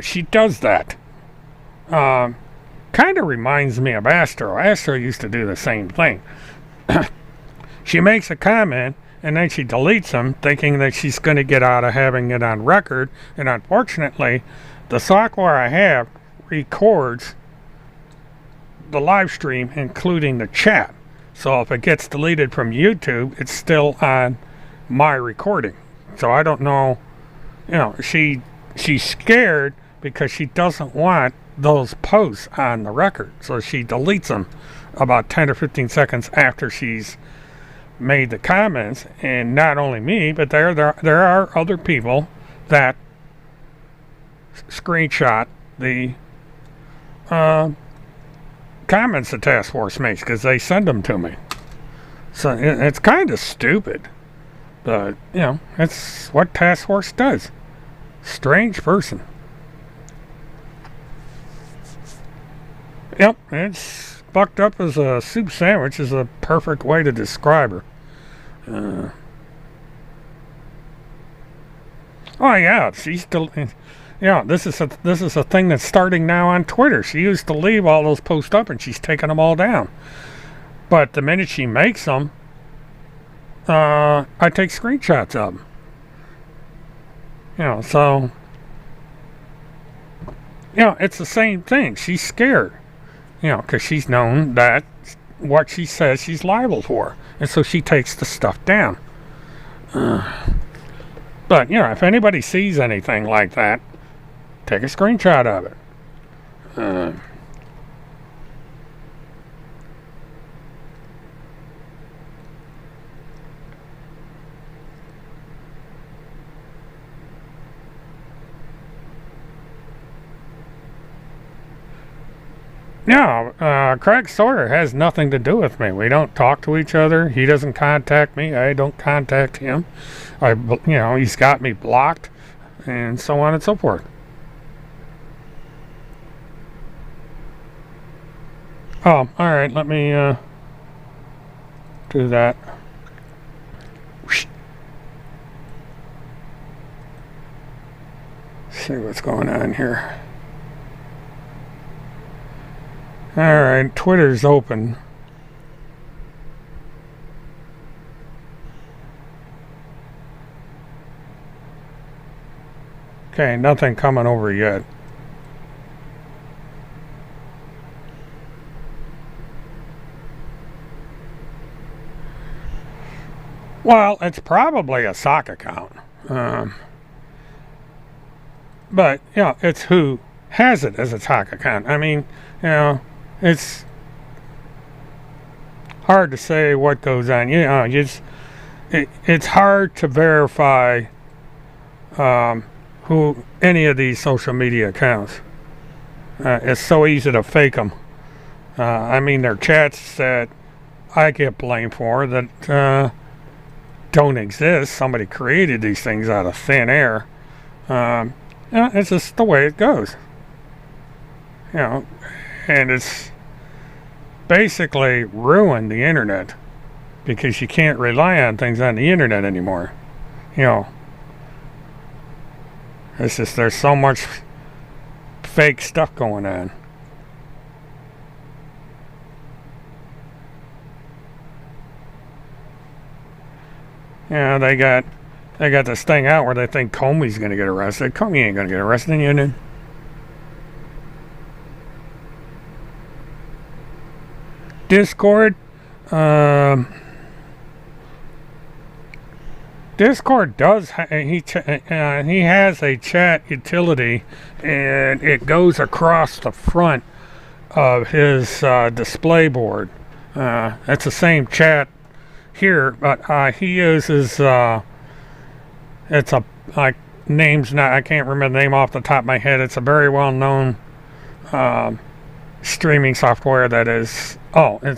she does that. Kind of reminds me of Astro. Astro used to do the same thing. She makes a comment, and then she deletes them, thinking that she's going to get out of having it on record. And unfortunately, the software I have records the live stream, including the chat. So if it gets deleted from YouTube, it's still on my recording. So I don't know, she's scared because she doesn't want those posts on the record. So she deletes them about 10 or 15 seconds after she's made the comments. And not only me, but there are other people that screenshot the comments the task force makes, because they send them to me. So it's kind of stupid, but it's what task force does. Strange person. Yep, it's fucked up as a soup sandwich is a perfect way to describe her. Oh yeah, she's still. This is a thing that's starting now on Twitter. She used to leave all those posts up, and she's taking them all down. But the minute she makes them, I take screenshots of them. So it's the same thing. She's scared, because she's known that what she says she's liable for, and so she takes the stuff down. But if anybody sees anything like that, take a screenshot of it. Craig Sawyer has nothing to do with me. We don't talk to each other. He doesn't contact me. I don't contact him. He's got me blocked, and so on and so forth. Oh, alright, let me do that. see what's going on here. Alright, Twitter's open. Okay, nothing coming over yet. Well, it's probably a sock account. But, you know, it's who has it as a sock account. I mean, you know, it's hard to say what goes on. You know, it's hard to verify who any of these social media accounts. It's so easy to fake them. I mean, there are chats that I get blamed for that don't exist. Somebody created these things out of thin air. You know, it's just the way it goes. You know, and it's basically ruined the internet because you can't rely on things on the internet anymore. You know, it's just there's so much fake stuff going on. Yeah, they got this thing out where they think Comey's gonna get arrested. Comey ain't gonna get arrested, you know. Discord, Discord does he has a chat utility, and it goes across the front of his display board. It's the same chat here, but he uses it's a like name's not I can't remember the name off the top of my head. It's a very well known streaming software that is I've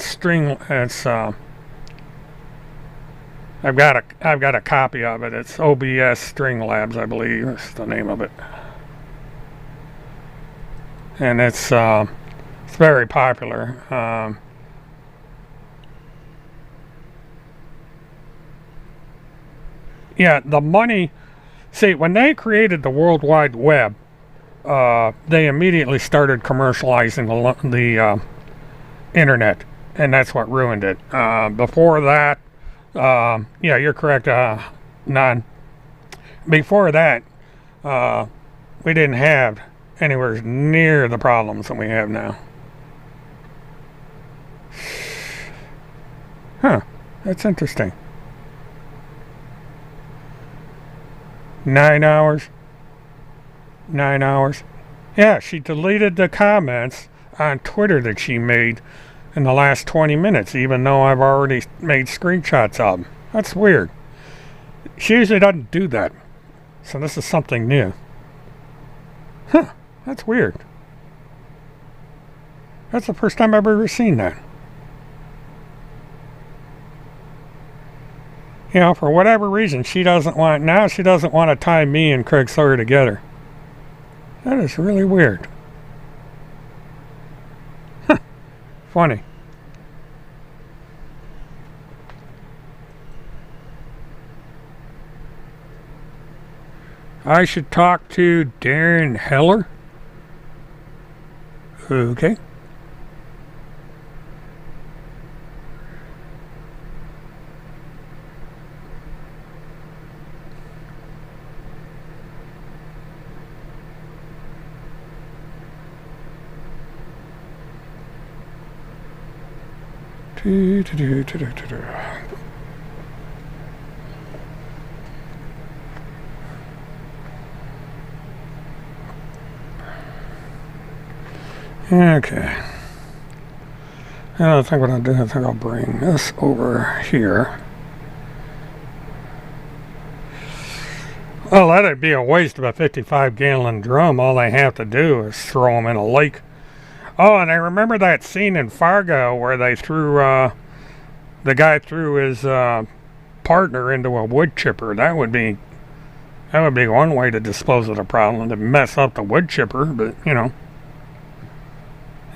got a copy of it. It's OBS String Labs, I believe. That's the name of it. And it's very popular. Yeah, the money. See, when they created the World Wide Web, they immediately started commercializing the internet, and that's what ruined it. Before that, yeah, you're correct. Before that, we didn't have anywhere near the problems that we have now. Huh, that's interesting. 9 hours. 9 hours. Yeah, she deleted the comments on Twitter that she made in the last 20 minutes, even though I've already made screenshots of them. That's weird. She usually doesn't do that. So this is something new. Huh, that's weird. That's the first time I've ever seen that. You know, for whatever reason, she doesn't want to tie me and Craig Sawyer together. That is really weird. Huh. Funny. I should talk to Darren Heller. Okay. Okay. I think what I'll do, I think I'll bring this over here. Well, that'd be a waste of a 55-gallon drum. All they have to do is throw them in a lake. Oh, and I remember that scene in Fargo where they threw, the guy threw his partner into a wood chipper. That would be one way to dispose of the problem, to mess up the wood chipper, but, you know.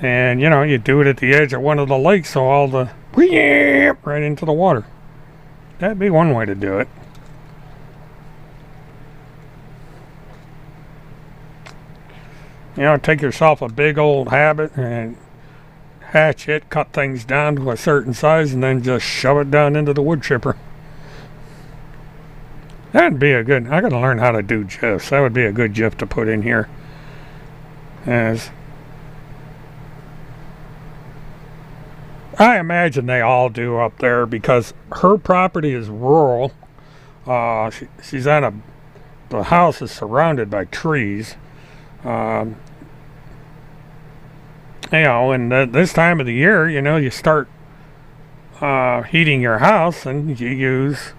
And, you know, you do it at the edge of one of the lakes, so all the right into the water. That'd be one way to do it. Take yourself a big old habit and hatch it, cut things down to a certain size, and then just shove it down into the wood chipper. That'd be a good... I gotta learn how to do GIFs. That would be a good GIF to put in here. As I imagine they all do up there, because her property is rural. She's on the house is surrounded by trees. And this time of the year, you start heating your house and you use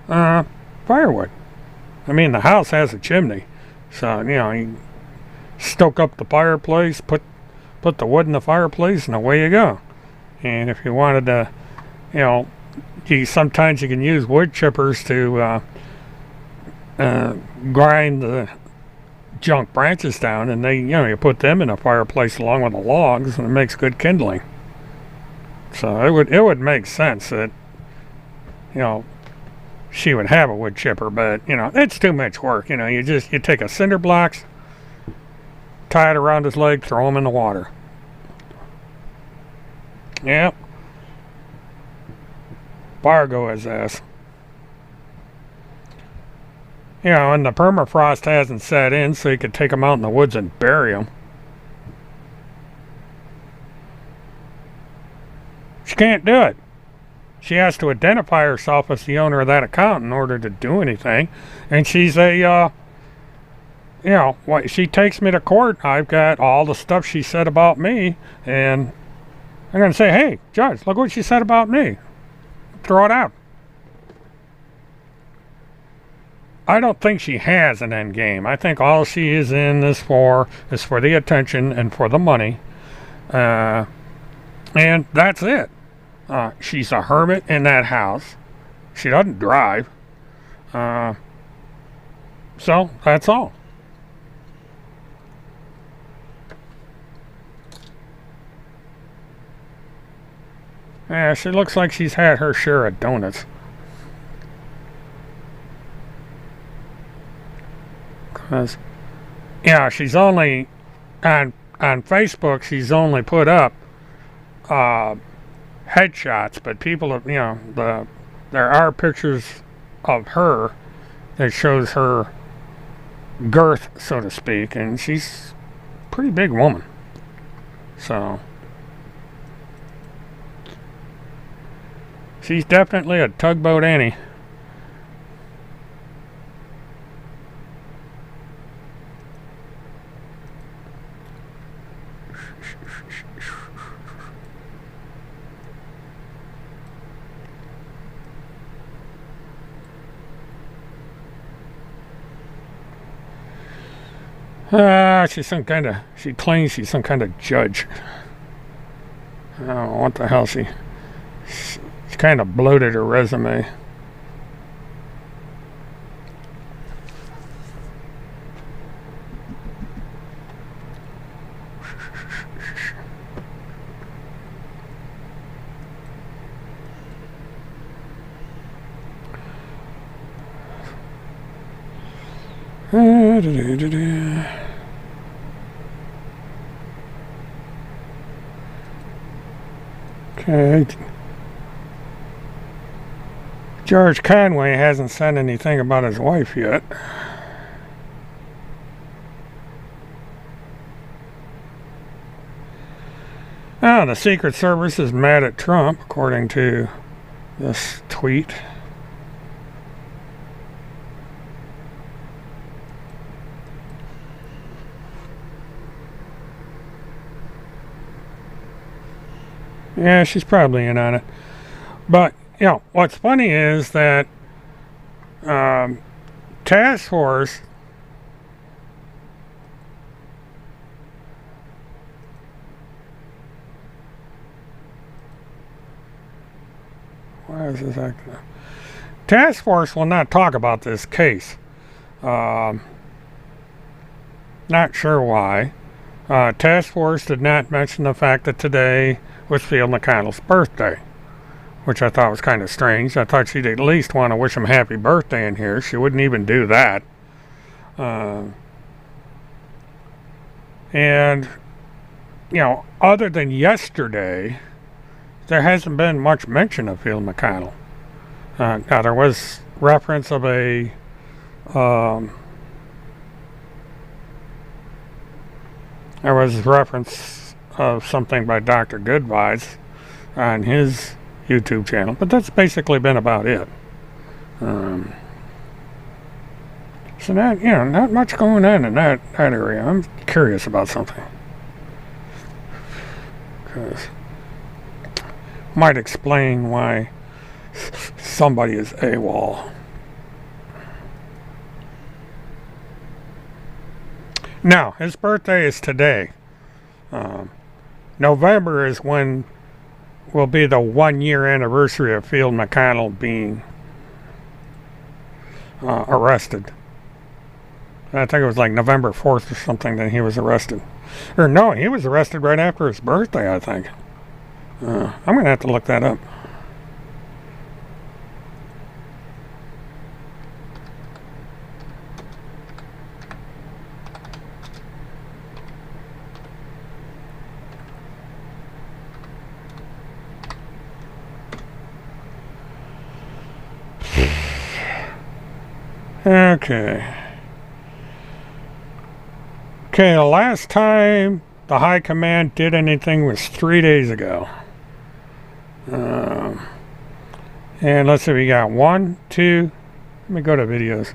firewood. I mean, the house has a chimney, so you stoke up the fireplace, put the wood in the fireplace, and away you go. And if you wanted to, sometimes you can use wood chippers to grind the junk branches down, and you put them in a fireplace along with the logs, and it makes good kindling. So it would make sense that she would have a wood chipper, but it's too much work. You take a cinder blocks, tie it around his leg, throw him in the water. Yep. Fargo his ass. And the permafrost hasn't set in, so you could take them out in the woods and bury them. She can't do it. She has to identify herself as the owner of that account in order to do anything. And she's she takes me to court. I've got all the stuff she said about me, and I'm going to say, hey, Judge, look what she said about me. Throw it out. I don't think she has an end game. I think all she is in this for is for the attention and for the money. And that's it. She's a hermit in that house. She doesn't drive. So that's all. Yeah, she looks like she's had her share of donuts. Because, she's only on Facebook. She's only put up headshots, but people have, there are pictures of her that shows her girth, so to speak, and she's a pretty big woman. So she's definitely a tugboat Annie. She claims she's some kind of judge. I don't know what the hell she kind of bloated her resume. Okay. George Conway hasn't said anything about his wife yet. The Secret Service is mad at Trump, according to this tweet. Yeah, she's probably in on it. But, what's funny is that Task Force why is this acting? Task Force will not talk about this case. Not sure why. Task Force did not mention the fact that today was Phil McConnell's birthday, which I thought was kind of strange. I thought she'd at least want to wish him happy birthday in here. She wouldn't even do that. And, other than yesterday, there hasn't been much mention of Field McConnell. Now, there was reference of there was reference of something by Dr. Goodvibes on his YouTube channel, but that's basically been about it. So that, not much going on in that area. I'm curious about something. Because might explain why somebody is AWOL. Now, his birthday is today. November is when will be the 1 year anniversary of Field McConnell being arrested. I think it was like November 4th or something that he was arrested. Or no, he was arrested right after his birthday, I think. I'm going to have to look that up. Okay. Okay, the last time the High Command did anything was 3 days ago. And let's see, we got 1, 2, let me go to videos.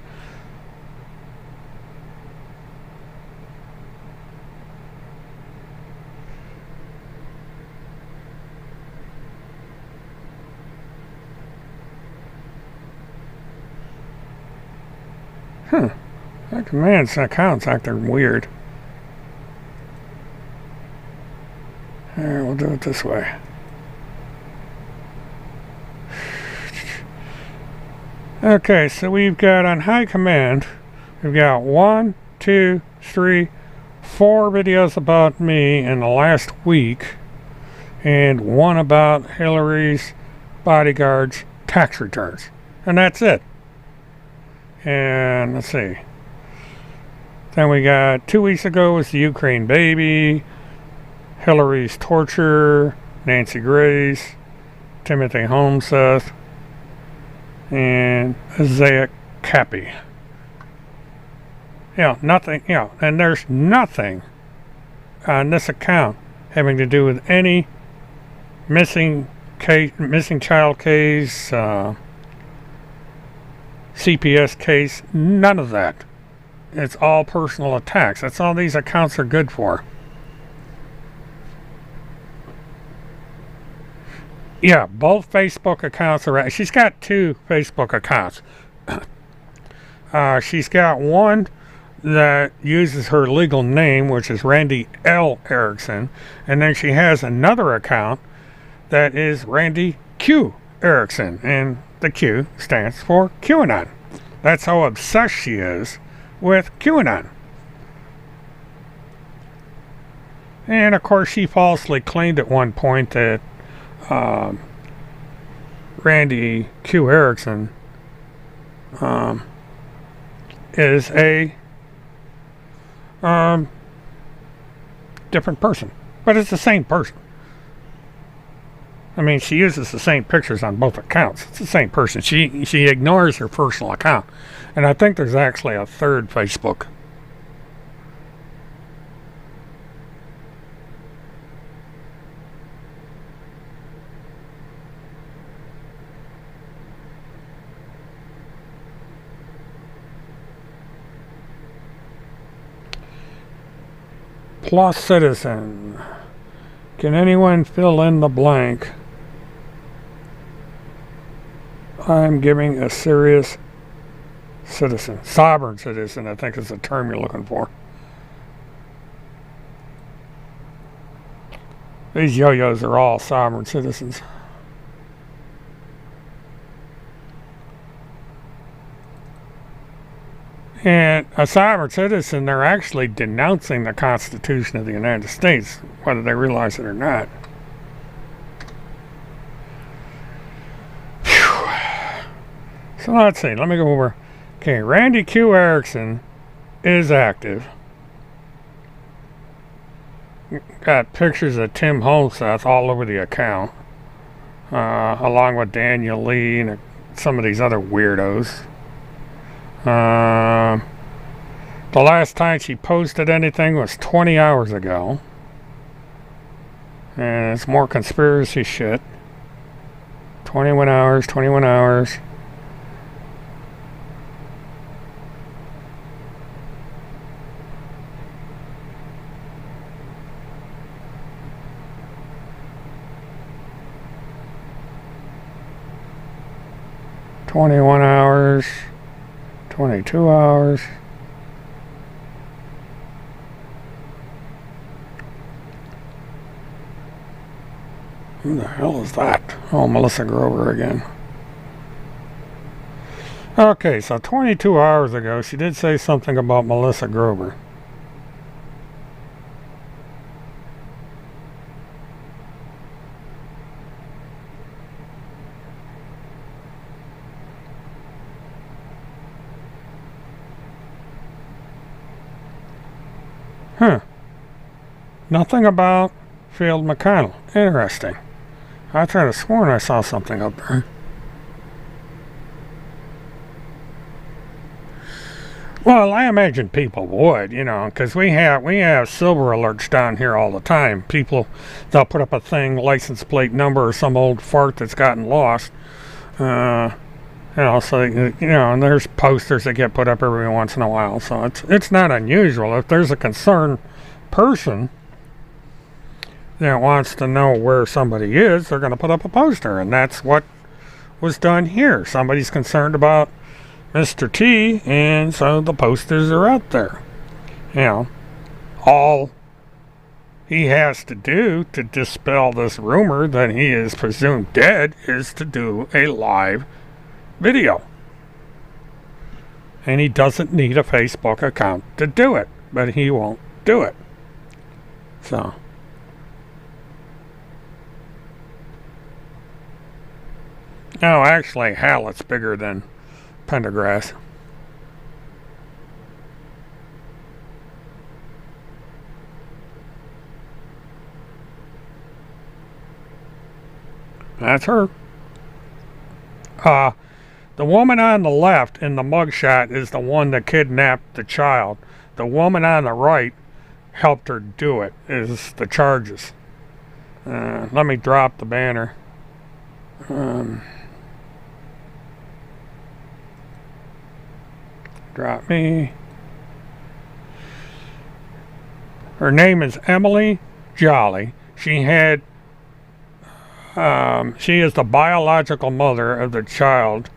High Command's accounts acting weird. Here, we'll do it this way. Okay, so we've got on High Command, we've got 1, 2, 3, 4 videos about me in the last week, and 1 about Hillary's bodyguard's tax returns. And that's it. And let's see. Then we got 2 weeks ago was the Ukraine baby, Hillary's torture, Nancy Grace, Timothy Holmseth, and Isaiah Cappy. Nothing, and there's nothing on this account having to do with any missing child case, CPS case, none of that. It's all personal attacks. That's all these accounts are good for. Yeah, both Facebook accounts are. She's got 2 Facebook accounts. She's got one that uses her legal name, which is Randy L. Erickson, and then she has another account that is Randy Q. Erickson, and the Q stands for QAnon. That's how obsessed she is with QAnon. And of course, she falsely claimed at one point that Randy Q. Erickson is a different person, but it's the same person. I mean, she uses the same pictures on both accounts. It's the same person. She ignores her personal account, and I think there's actually a third Facebook. Plus citizen. Can anyone fill in the blank? I'm giving a serious citizen. Sovereign citizen, I think is the term you're looking for. These yo-yos are all sovereign citizens. And a sovereign citizen, they're actually denouncing the Constitution of the United States, whether they realize it or not. Whew. So let's see, let me go over. Okay, Randy Q. Erickson is active. got pictures of Tim Holmseth all over the account, along with Daniel Lee and some of these other weirdos. The last time she posted anything was 20 hours ago. And it's more conspiracy shit. 21 hours, 21 hours. "21 hours, 22 hours. Who the hell is that? Oh, Melissa Grover again. Okay, so 22 hours ago, she did say something about Melissa Grover. Nothing about Field McConnell. Interesting. I could have sworn I saw something up there. Well, I imagine people would, because we have silver alerts down here all the time. People, they'll put up a thing, license plate number, or some old fart that's gotten lost. So and there's posters that get put up every once in a while. So it's not unusual. If there's a concerned person that wants to know where somebody is, they're going to put up a poster, and that's what was done here. Somebody's concerned about Mr. T, and so the posters are out there. All he has to do to dispel this rumor that he is presumed dead is to do a live video. And he doesn't need a Facebook account to do it, but he won't do it. So no, actually, Hallett's bigger than Pendergrass. That's her. The woman on the left in the mugshot is the one that kidnapped the child. The woman on the right helped her do it, is the charges. Let me drop the banner. Drop me. Her name is Emily Jolly. She is the biological mother of the child.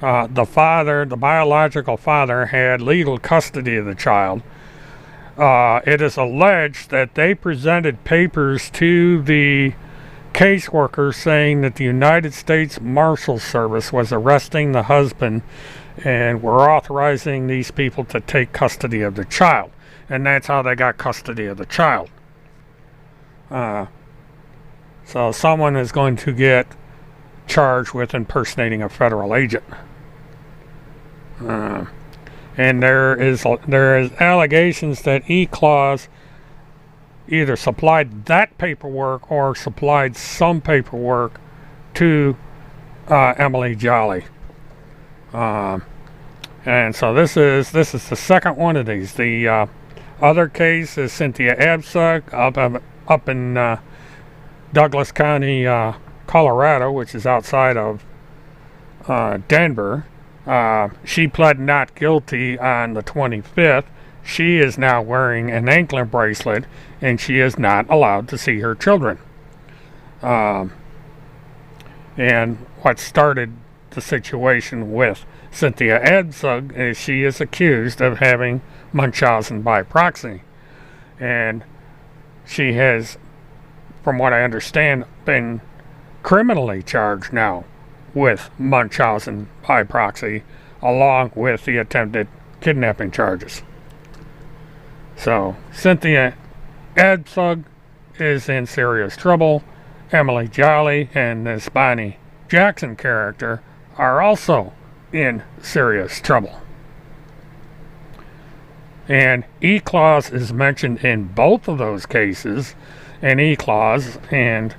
The biological father, had legal custody of the child. It is alleged that they presented papers to the caseworker saying that the United States Marshal Service was arresting the husband and were authorizing these people to take custody of the child. And that's how they got custody of the child. So someone is going to get charged with impersonating a federal agent. And there is allegations that E-Clause either supplied that paperwork or supplied some paperwork to Emily Jolly. And so this is the second one of these. The other case is Cynthia Absug up in Douglas County, Colorado, which is outside of Denver. She pled not guilty on the 25th. She is now wearing an anklet bracelet, and she is not allowed to see her children. And what started the situation with Cynthia Absug is she is accused of having Munchausen by proxy. And she has, from what I understand, been criminally charged now with Munchausen by proxy, along with the attempted kidnapping charges. So Cynthia Absug is in serious trouble. Emily Jolly and this Bonnie Jackson character are also in serious trouble. And E-Clause is mentioned in both of those cases. And E-Clause and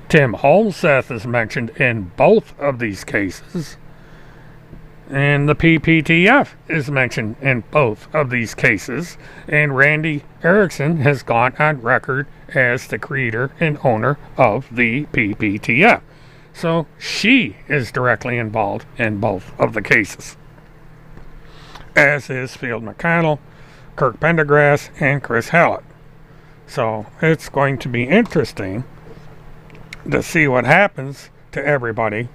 Tim Holmseth is mentioned in both of these cases. And the PPTF is mentioned in both of these cases. And Randy Erickson has gone on record as the creator and owner of the PPTF. So she is directly involved in both of the cases, as is Field McConnell, Kirk Pendergrass, and Chris Hallett. So it's going to be interesting to see what happens to everybody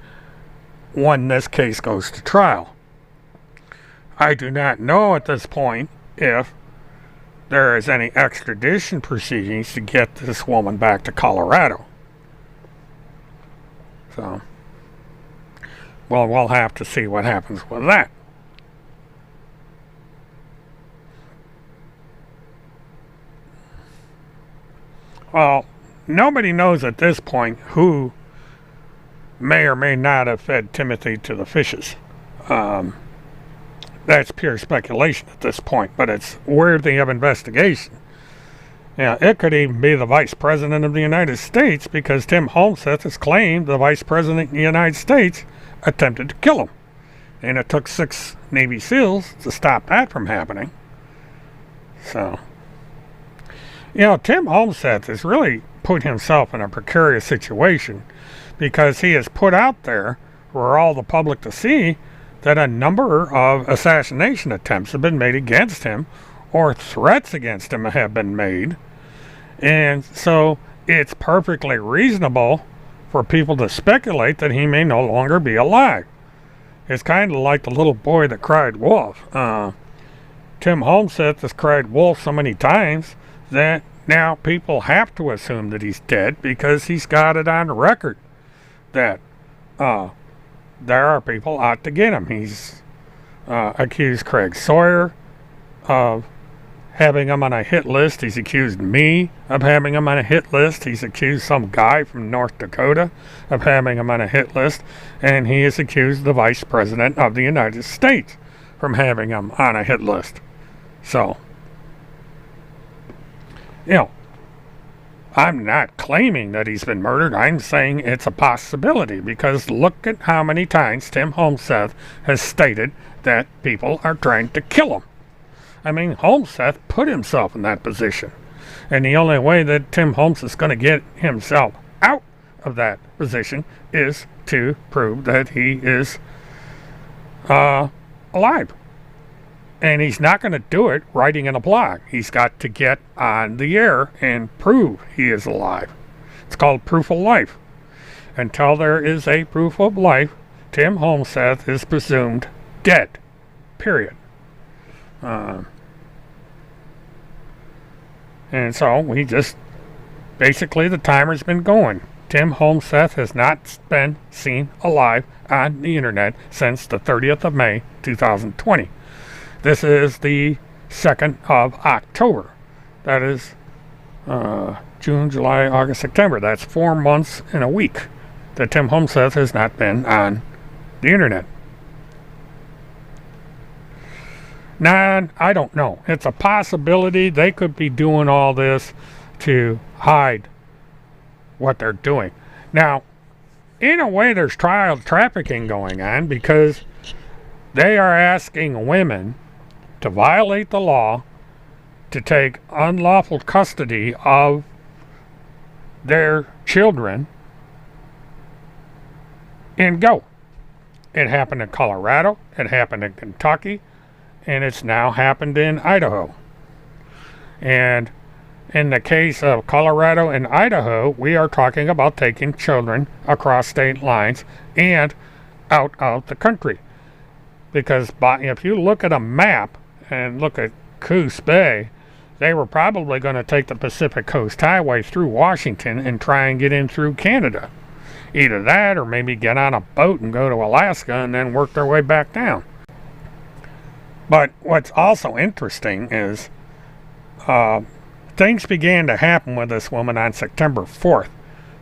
when this case goes to trial. I do not know at this point if there is any extradition proceedings to get this woman back to Colorado. So, well, we'll have to see what happens with that. Well, nobody knows at this point who may or may not have fed Timothy to the fishes. That's pure speculation at this point, but it's worthy of investigation. Now, it could even be the Vice President of the United States, because Tim Holmseth has claimed the Vice President of the United States attempted to kill him. And it took 6 Navy SEALs to stop that from happening. So, Tim Holmseth has really put himself in a precarious situation, because he has put out there for all the public to see that a number of assassination attempts have been made against him, or threats against him have been made. And so it's perfectly reasonable for people to speculate that he may no longer be alive. It's kind of like the little boy that cried wolf. Tim Holmseth has cried wolf so many times that now people have to assume that he's dead, because he's got it on record that there are people out to get him. He's accused Craig Sawyer of having him on a hit list. He's accused me of having him on a hit list. He's accused some guy from North Dakota of having him on a hit list. And he has accused the Vice President of the United States from having him on a hit list. So, I'm not claiming that he's been murdered. I'm saying it's a possibility, because look at how many times Tim Holmseth has stated that people are trying to kill him. I mean, Holmseth put himself in that position. And the only way that Tim Holmseth is going to get himself out of that position is to prove that he is alive. And he's not going to do it writing in a blog. He's got to get on the air and prove he is alive. It's called proof of life. Until there is a proof of life, Tim Holmseth is presumed dead. Period. And so we just, basically the timer's been going. Tim Holmseth has not been seen alive on the internet since the 30th of May, 2020. This is the 2nd of October. That is June, July, August, September. That's 4 months and a week that Tim Holmseth has not been on the internet. Now, I don't know. It's a possibility they could be doing all this to hide what they're doing. Now, in a way, there's child trafficking going on, because they are asking women to violate the law to take unlawful custody of their children and go. It happened in Colorado, it happened in Kentucky, and it's now happened in Idaho. And in the case of Colorado and Idaho, we are talking about taking children across state lines and out of the country. Because if you look at a map and look at Coos Bay, they were probably going to take the Pacific Coast Highway through Washington and try and get in through Canada. Either that, or maybe get on a boat and go to Alaska and then work their way back down. But what's also interesting is things began to happen with this woman on September 4th.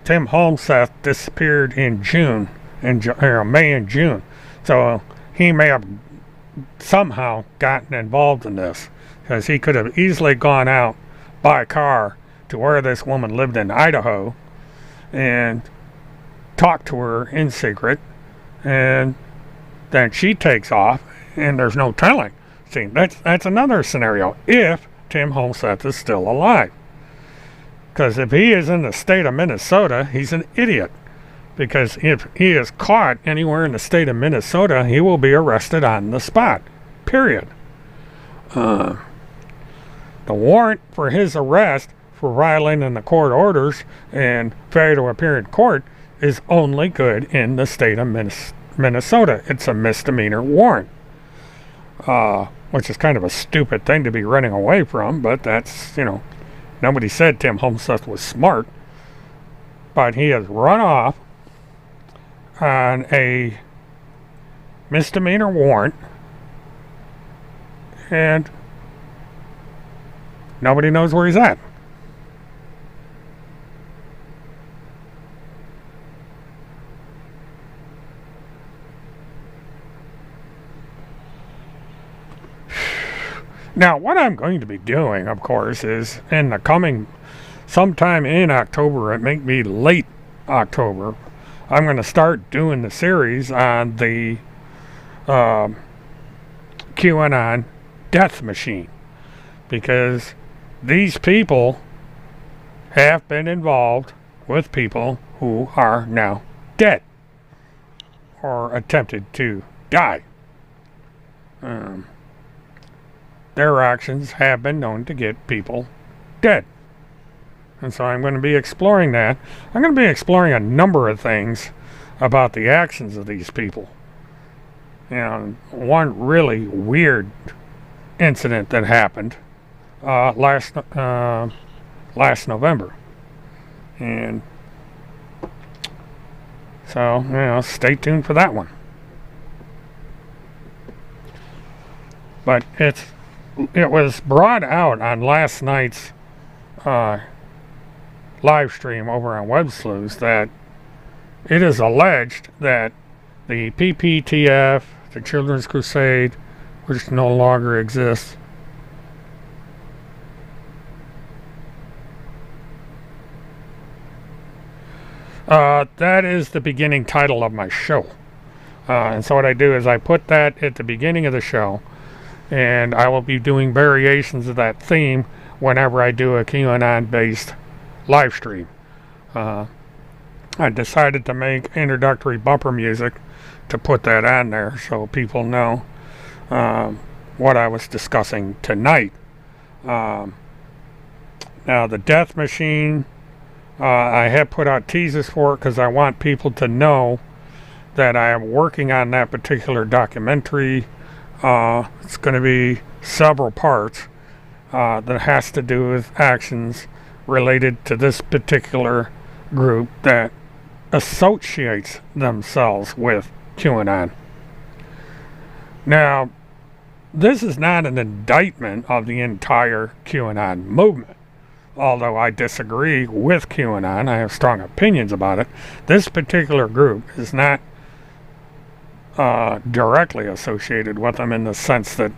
Tim Holmseth disappeared in May and June. So he may have somehow gotten involved in this. because he could have easily gone out by car to where this woman lived in Idaho and talked to her in secret, and then she takes off and there's no telling. See, that's another scenario if Tim Holmseth is still alive. Because if he is in the state of Minnesota, he's an idiot. Because if he is caught anywhere in the state of Minnesota, he will be arrested on the spot. Period. The warrant for his arrest for violating the court orders and failure to appear in court is only good in the state of Minnesota. It's a misdemeanor warrant. Which is kind of a stupid thing to be running away from, but that's, nobody said Tim Holmseth was smart, but he has run off on a misdemeanor warrant, and nobody knows where he's at. Now, what I'm going to be doing, of course, is in the coming, sometime in October, it may be late October, I'm going to start doing the series on the QAnon death machine. Because these people have been involved with people who are now dead or attempted to die. Their actions have been known to get people dead. And so I'm going to be exploring that. I'm going to be exploring a number of things about the actions of these people. One really weird incident that happened last November. And so, stay tuned for that one. But it was brought out on last night's live stream over on Web Sleuths that it is alleged that the PPTF, the Children's Crusade, which no longer exists, that is the beginning title of my show. And so what I do is I put that at the beginning of the show, and I will be doing variations of that theme whenever I do a QAnon-based live stream. I decided to make introductory bumper music to put that on there so people know what I was discussing tonight. Now, the death machine, I have put out teasers for it because I want people to know that I am working on that particular documentary. It's going to be several parts that has to do with actions related to this particular group that associates themselves with QAnon. Now, this is not an indictment of the entire QAnon movement. Although I disagree with QAnon, I have strong opinions about it. This particular group is not directly associated with them in the sense that,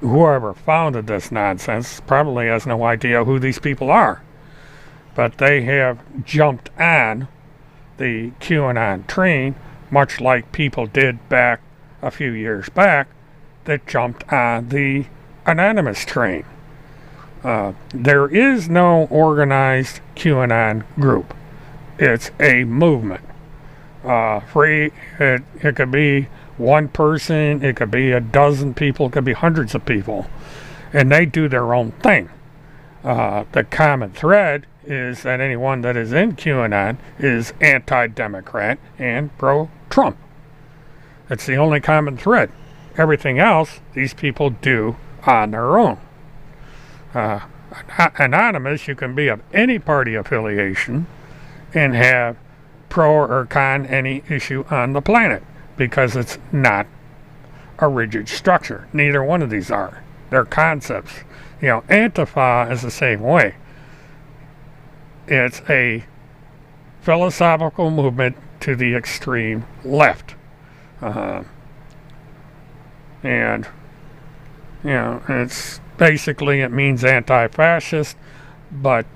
whoever founded this nonsense probably has no idea who these people are. But they have jumped on the QAnon train, much like people did back a few years back that jumped on the Anonymous train. There is no organized QAnon group. It's a movement. It could be one person, it could be a dozen people, it could be hundreds of people, and they do their own thing. The common thread is that anyone that is in QAnon is anti-Democrat and pro-Trump. That's the only common thread. Everything else, these people do on their own. Anonymous, you can be of any party affiliation and have pro or con any issue on the planet because it's not a rigid structure. Neither one of these are. They're concepts. Antifa is the same way. It's a philosophical movement to the extreme left. And You know, it's basically, it means anti-fascist, but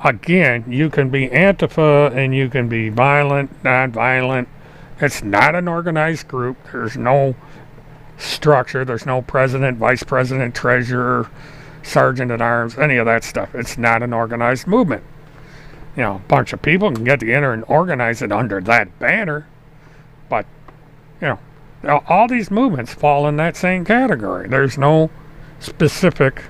again, you can be Antifa and you can be violent, non-violent. It's not an organized group. There's no structure. There's no president, vice president, treasurer, sergeant at arms, any of that stuff. It's not an organized movement. A bunch of people can get together and organize it under that banner, but all these movements fall in that same category. There's no specific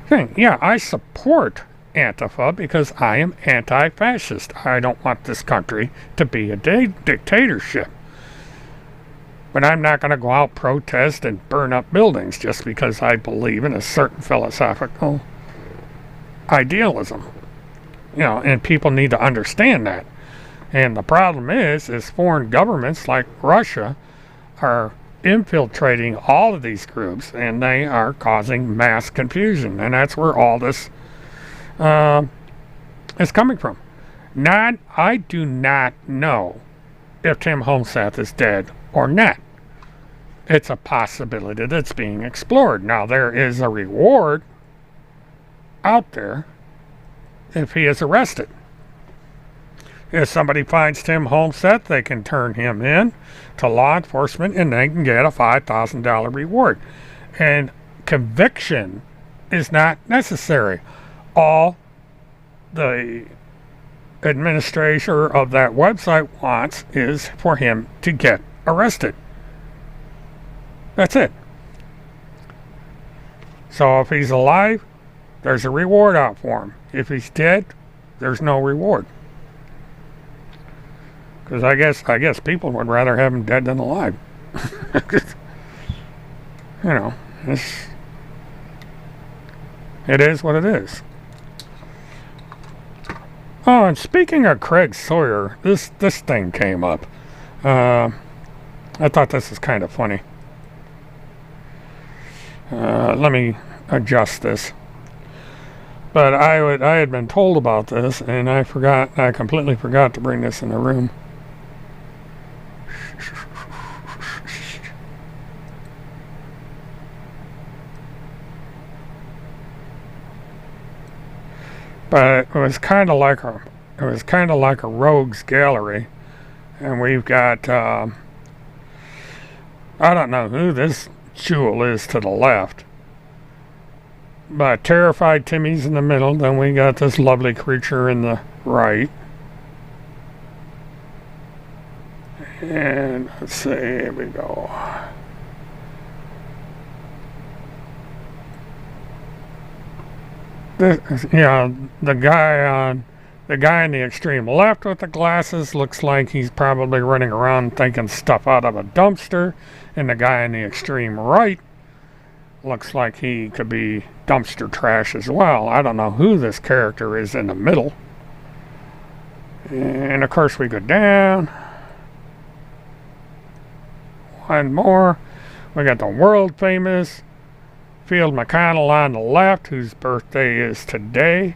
thing. Yeah, I support Antifa because I am anti-fascist. I don't want this country to be a dictatorship. But I'm not going to go out, protest, and burn up buildings just because I believe in a certain philosophical idealism. And people need to understand that. And the problem is foreign governments like Russia are infiltrating all of these groups, and they are causing mass confusion. And that's where all this is coming from. I do not know if Tim Holmseth is dead or not. It's a possibility that's being explored. Now, there is a reward out there if he is arrested. If somebody finds Tim Holmseth, they can turn him in to law enforcement and they can get a $5,000 reward. And conviction is not necessary. All the administrator of that website wants is for him to get arrested. That's it. So if he's alive, there's a reward out for him. If he's dead, there's no reward. Because I guess people would rather have him dead than alive. It is what it is. Oh, and speaking of Craig Sawyer, this thing came up. I thought this was kind of funny. Let me adjust this. But I had been told about this, and I completely forgot to bring this in the room. But it was kind of like a rogues gallery, and we've got I don't know who this jewel is to the left, but Terrified Timmy's in the middle. Then we got this lovely creature in the right, and let's see, here we go. The guy in the extreme left with the glasses looks like he's probably running around taking stuff out of a dumpster, and the guy in the extreme right looks like he could be dumpster trash as well. I don't know who this character is in the middle. And of course we go down. One more. We got the world famous Field McConnell on the left, whose birthday is today.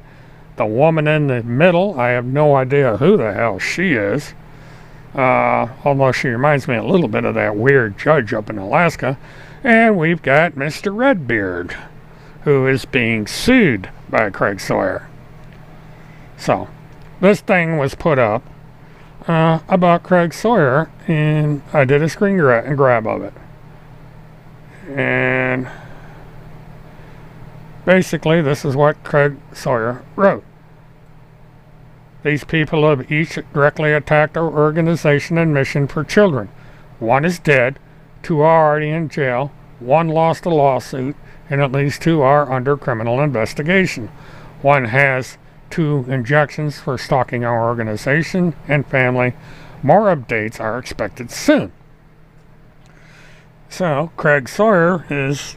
The woman in the middle, I have no idea who the hell she is. Although she reminds me a little bit of that weird judge up in Alaska. And we've got Mr. Redbeard, who is being sued by Craig Sawyer. So, this thing was put up about Craig Sawyer, and I did a screen grab of it. And basically, this is what Craig Sawyer wrote. These people have each directly attacked our organization and mission for children. One is dead, 2 are already in jail, 1 lost a lawsuit, and at least 2 are under criminal investigation. 1 has 2 injections for stalking our organization and family. More updates are expected soon. So, Craig Sawyer is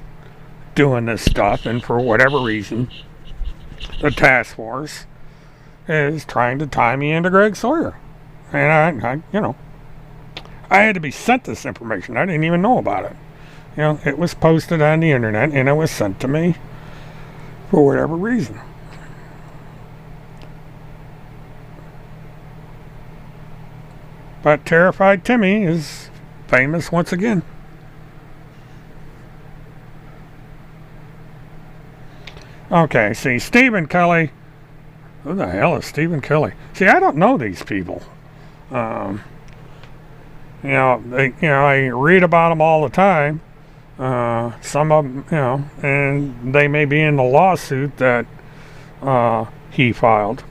doing this stuff, and for whatever reason, the task force is trying to tie me into Craig Sawyer. And I had to be sent this information. I didn't even know about it. It was posted on the internet, and it was sent to me for whatever reason. But Terrified Timmy is famous once again. Okay, see, Stephen Kelly. Who the hell is Stephen Kelly? See, I don't know these people. I read about them all the time. Some of them, and they may be in the lawsuit that he filed.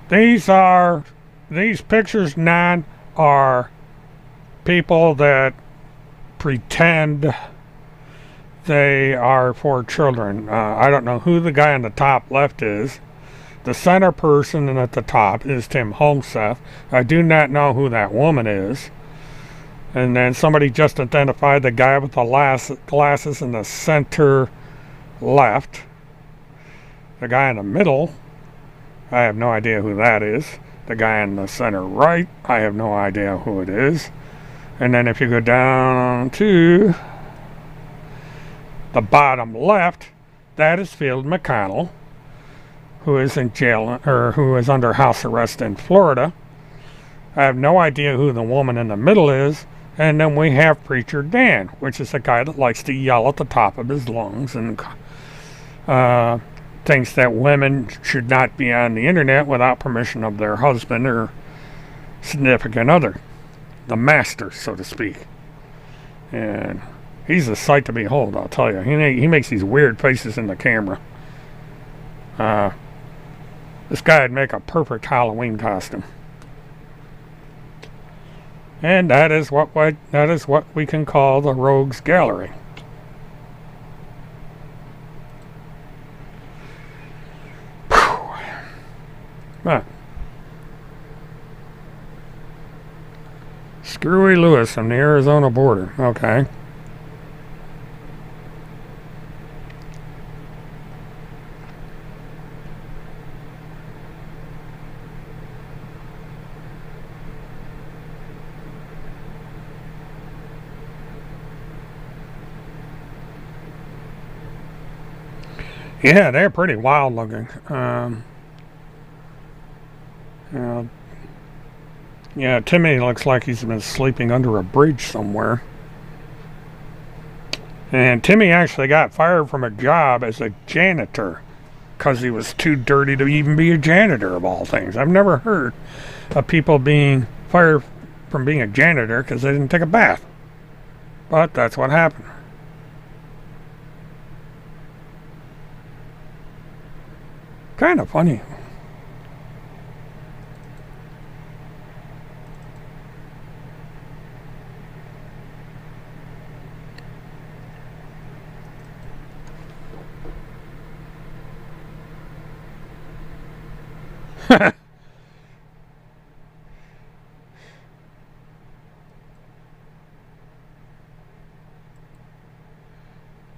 These pictures, none are people that pretend they are for children. I don't know who the guy on the top left is. The center person at the top is Tim Holmseth. I do not know who that woman is. And then somebody just identified the guy with the glasses in the center left. The guy in the middle, I have no idea who that is. The guy in the center right, I have no idea who it is. And then if you go down to the bottom left, that is Field McConnell, who is in jail, or who is under house arrest in Florida. I have no idea who the woman in the middle is. And then we have Preacher Dan, which is a guy that likes to yell at the top of his lungs and thinks that women should not be on the internet without permission of their husband or significant other, the master, so to speak. And he's a sight to behold, I'll tell you. He makes these weird faces in the camera. This guy would make a perfect Halloween costume. And that is what we can call the Rogues Gallery. But Screwy Lewis from the Arizona border. Okay. Yeah, they're pretty wild looking. Yeah, Timmy looks like he's been sleeping under a bridge somewhere. And Timmy actually got fired from a job as a janitor because he was too dirty to even be a janitor, of all things. I've never heard of people being fired from being a janitor because they didn't take a bath. But that's what happened. Kind of funny.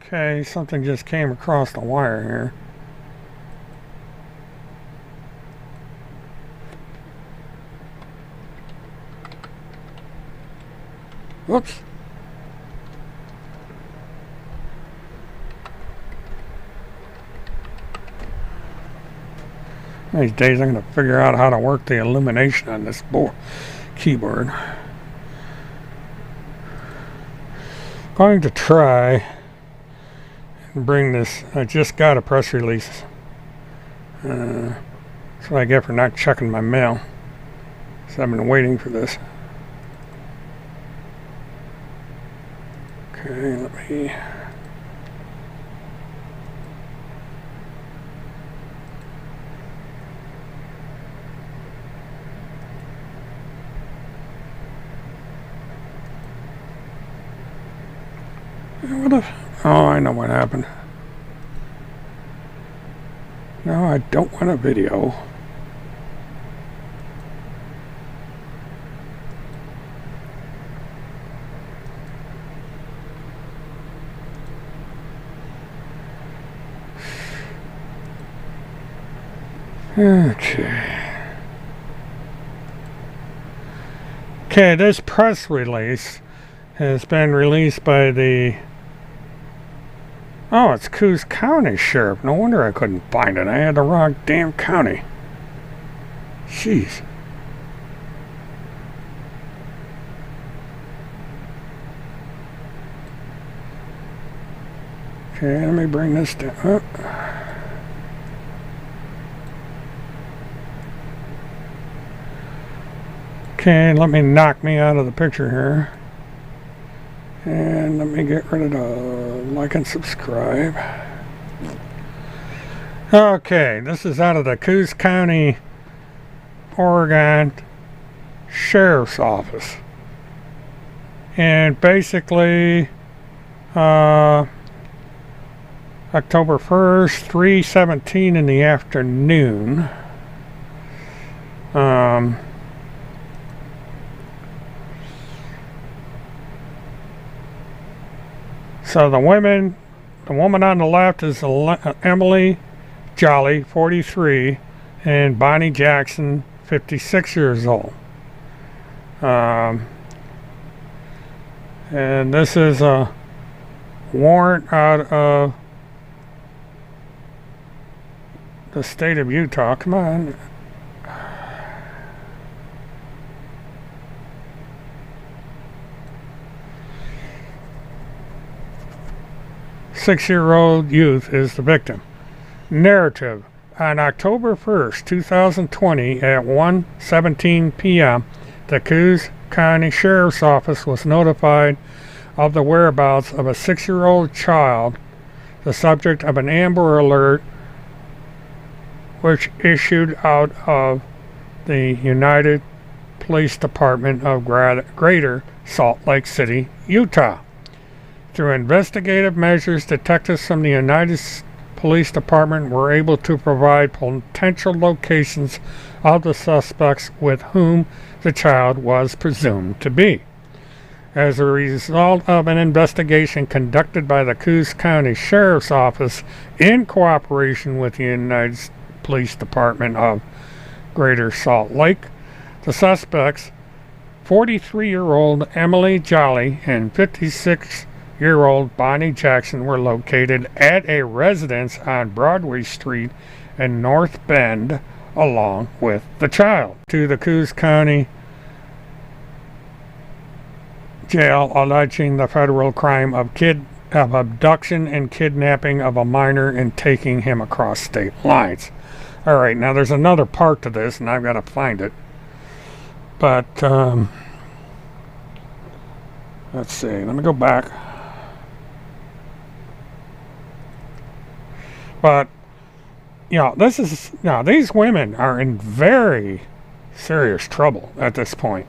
Okay, something just came across the wire here. Whoops. These days I'm going to figure out how to work the illumination on this keyboard. Going to try and bring this. I just got a press release. That's what I get for not checking my mail. So I've been waiting for this. Okay, let me... What if... Oh, I know what happened. No, I don't want a video. Okay. Okay, this press release has been released by the... Oh, it's Coos County Sheriff. No wonder I couldn't find it. I had the wrong damn county. Jeez. Okay, let me bring this down. Okay, let me knock me out of the picture here. And let me get rid of the like and subscribe. Okay, this is out of the Coos County, Oregon Sheriff's Office. And basically, October 1st, 3:17 in the afternoon. So the woman on the left is Emily Jolly, 43, and Bonnie Jackson, 56 years old. And this is a warrant out of the state of Utah. Come on. Six-year-old youth is the victim. Narrative. On October 1st, 2020 at 1:17 p.m., the Coos County Sheriff's Office was notified of the whereabouts of a 6-year-old child, the subject of an Amber Alert which issued out of the United Police Department of Greater Salt Lake City, Utah. Through investigative measures, detectives from the United Police Department were able to provide potential locations of the suspects with whom the child was presumed to be. As a result of an investigation conducted by the Coos County Sheriff's Office in cooperation with the United Police Department of Greater Salt Lake, the suspects, 43-year-old Emily Jolly and 56-year-old Bonnie Jackson, were located at a residence on Broadway Street in North Bend along with the child. To the Coos County Jail, alleging the federal crime of abduction and kidnapping of a minor and taking him across state lines. All right, now there's another part to this, and I've got to find it. But let's see. Let me go back. But these women are in very serious trouble at this point.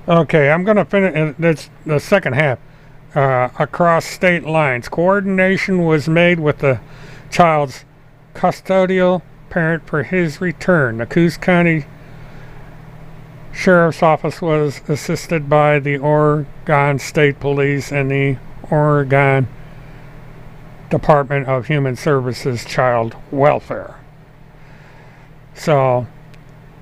Okay, I'm going to finish this, the second half. Across state lines, coordination was made with the child's custodial parent for his return. The Coos County Sheriff's Office was assisted by the Oregon State Police and the Oregon Department of Human Services Child Welfare. So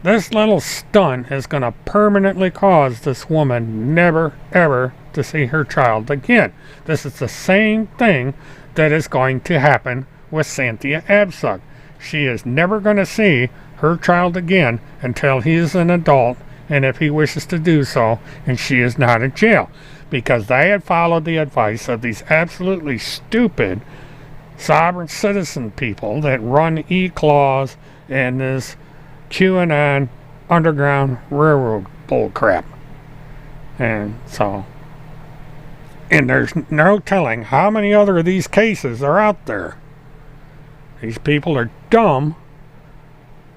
this little stunt is going to permanently cause this woman never, ever to see her child again. This is the same thing that is going to happen with Cynthia Absug. She is never going to see her child again until he is an adult, and if he wishes to do so, and she is not in jail. Because they had followed the advice of these absolutely stupid sovereign citizen people that run E-Claws and this QAnon Underground Railroad bullcrap. And so, and there's no telling how many other of these cases are out there. These people are dumb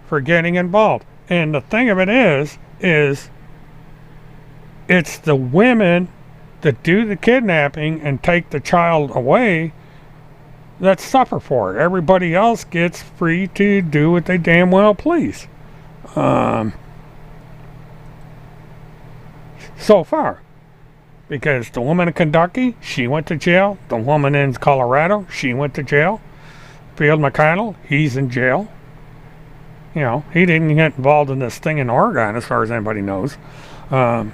for getting involved. And the thing of it is it's the women that do the kidnapping and take the child away that suffer for it. Everybody else gets free to do what they damn well please. So far. Because the woman in Kentucky, she went to jail. The woman in Colorado, she went to jail. Field McConnell, he's in jail. You know, he didn't get involved in this thing in Oregon as far as anybody knows. But,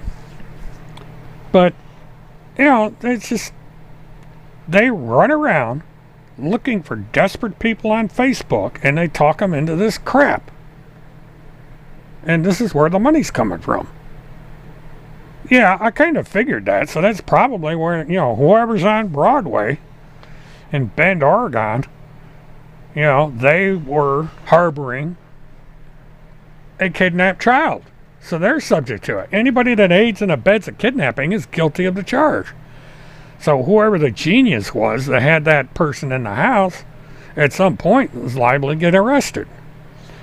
you know, it's just, they run around looking for desperate people on Facebook and they talk them into this crap. And this is where the money's coming from. Yeah, I kind of figured that. So that's probably where, whoever's on Broadway in Bend, Oregon, they were harboring a kidnapped child. So they're subject to it. Anybody that aids and abets a kidnapping is guilty of the charge. So whoever the genius was that had that person in the house at some point was liable to get arrested.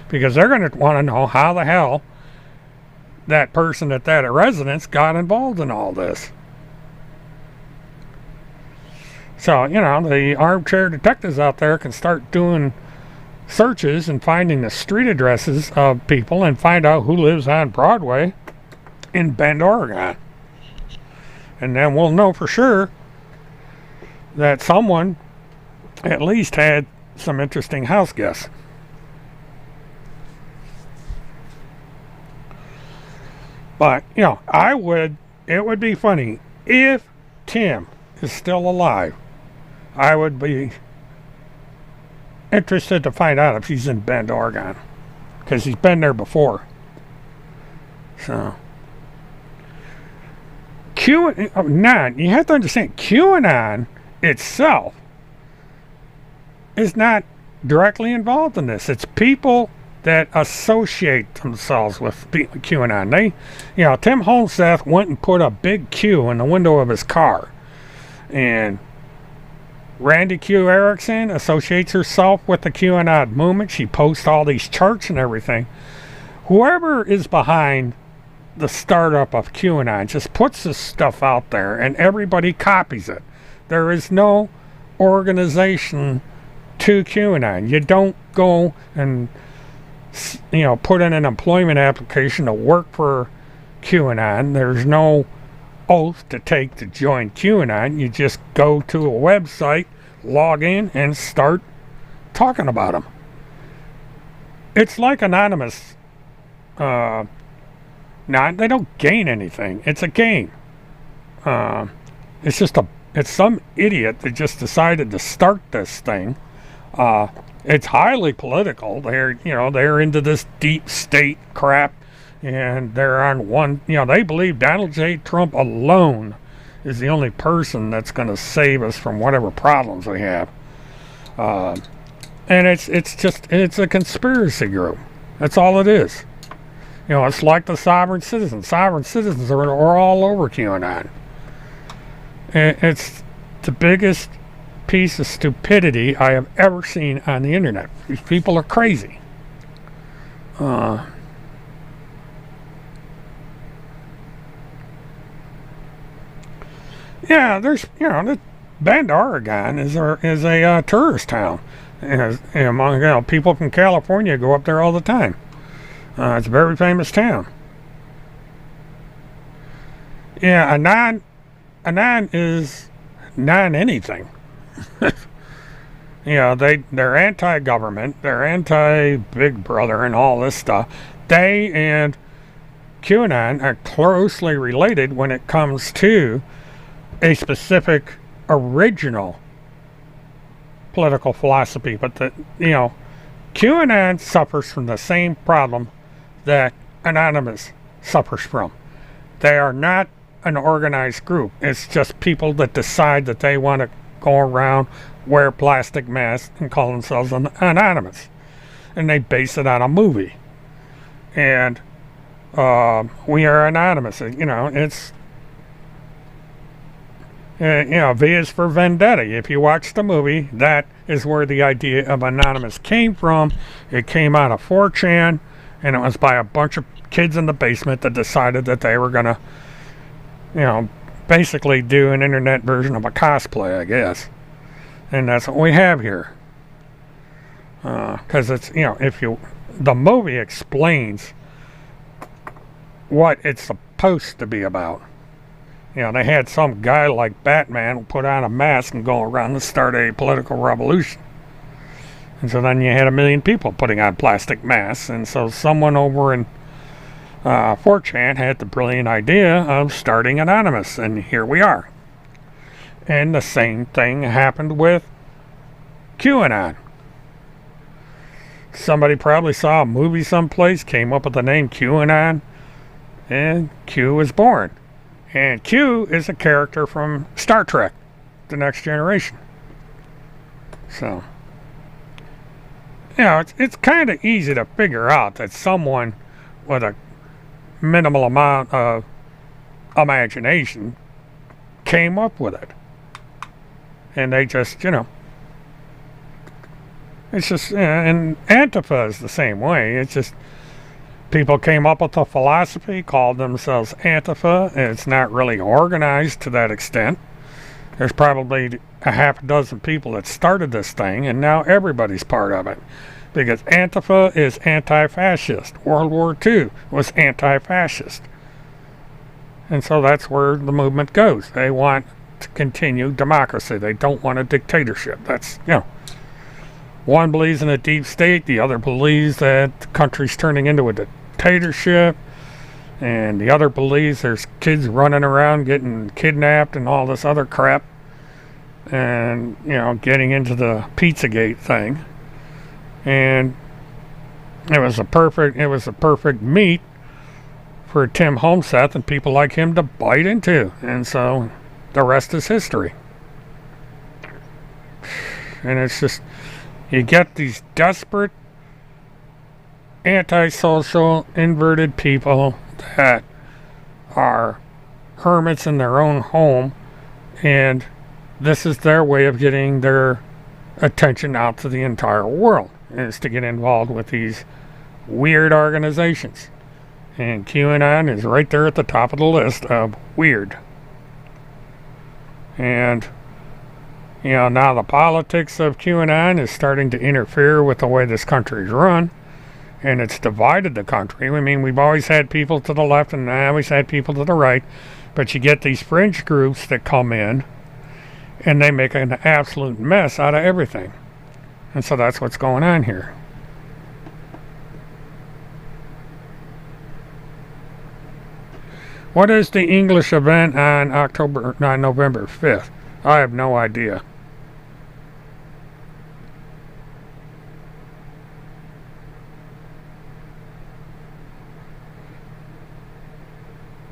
Because they're going to want to know how the hell that person at that residence got involved in all this. So, the armchair detectives out there can start doing searches and finding the street addresses of people and find out who lives on Broadway in Bend, Oregon. And then we'll know for sure that someone at least had some interesting house guests. But, it would be funny if Tim is still alive. I would be interested to find out if he's in Bend, Oregon, because he's been there before. So, QAnon, you have to understand, QAnon itself is not directly involved in this. It's people that associate themselves with QAnon. Tim Holmseth went and put a big Q in the window of his car, and Randy Q. Erickson associates herself with the QAnon movement. She posts all these charts and everything. Whoever is behind the startup of QAnon just puts this stuff out there and everybody copies it. There is no organization to QAnon. You don't go and put in an employment application to work for QAnon. There's no oath to take to join QAnon. You just go to a website, log in, and start talking about them. It's like Anonymous. They don't gain anything. It's a game. It's some idiot that just decided to start this thing. It's highly political. They're into this deep state crap. And they're on one, they believe Donald J. Trump alone is the only person that's going to save us from whatever problems we have. And it's a conspiracy group. That's all it is. It's like the sovereign citizens. Sovereign citizens are all over QAnon. And it's the biggest piece of stupidity I have ever seen on the internet. These people are crazy. Yeah, there's, Bend, Oregon is a tourist town. Among people from California go up there all the time. It's a very famous town. Yeah, Anon is non-anything. They're anti-government, they're anti-Big Brother and all this stuff. They and QAnon are closely related when it comes to a specific original political philosophy, but QAnon suffers from the same problem that Anonymous suffers from. They are not an organized group. It's just people that decide that they want to go around, wear plastic masks, and call themselves anonymous. And they base it on a movie. And we are anonymous. It's V is for Vendetta. If you watch the movie, that is where the idea of anonymous came from. It came out of 4chan, and it was by a bunch of kids in the basement that decided that they were going to, basically do an internet version of a cosplay, I guess. And that's what we have here. Because it's, the movie explains what it's supposed to be about. They had some guy like Batman put on a mask and go around and start a political revolution. And so then you had 1 million people putting on plastic masks. And so someone over in 4chan had the brilliant idea of starting Anonymous. And here we are. And the same thing happened with QAnon. Somebody probably saw a movie someplace, came up with the name QAnon, and Q was born. And Q is a character from Star Trek, The Next Generation. So, it's kind of easy to figure out that someone with a minimal amount of imagination came up with it. And they just, it's just, and Antifa is the same way. It's just, people came up with a philosophy, called themselves Antifa, and it's not really organized to that extent. There's probably a half dozen people that started this thing, and now everybody's part of it. Because Antifa is anti-fascist. World War II was anti-fascist. And so that's where the movement goes. They want to continue democracy. They don't want a dictatorship. That's, one believes in a deep state, the other believes that the country's turning into a dictatorship, and the other believes there's kids running around getting kidnapped and all this other crap, and getting into the Pizzagate thing. And it was a perfect meat for Tim Holmseth and people like him to bite into, and so the rest is history. And it's just, you get these desperate, antisocial, inverted people that are hermits in their own home, and this is their way of getting their attention out to the entire world, is to get involved with these weird organizations. And QAnon is right there at the top of the list of weird. And now the politics of QAnon is starting to interfere with the way this country is run, and it's divided the country. I mean, we've always had people to the left and always had people to the right, but you get these fringe groups that come in, and they make an absolute mess out of everything. And so that's what's going on here. What is the English event on November 5th? I have no idea.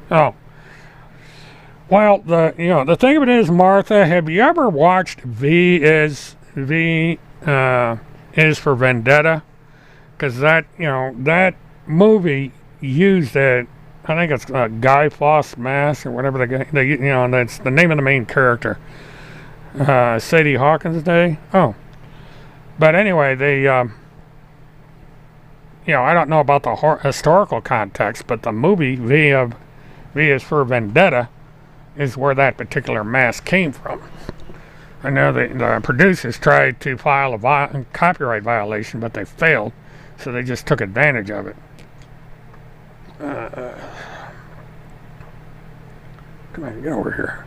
Oh. Well, the thing of it is, Martha, have you ever watched V is for Vendetta? Because that movie used that, I think it's Guy Fawkes Mask or whatever that's the name of the main character. Sadie Hawkins Day. Oh. But anyway, I don't know about the historical context, but the movie V is for Vendetta is where that particular mask came from. I know the producers tried to file a copyright violation, but they failed, so they just took advantage of it. Come on, get over here.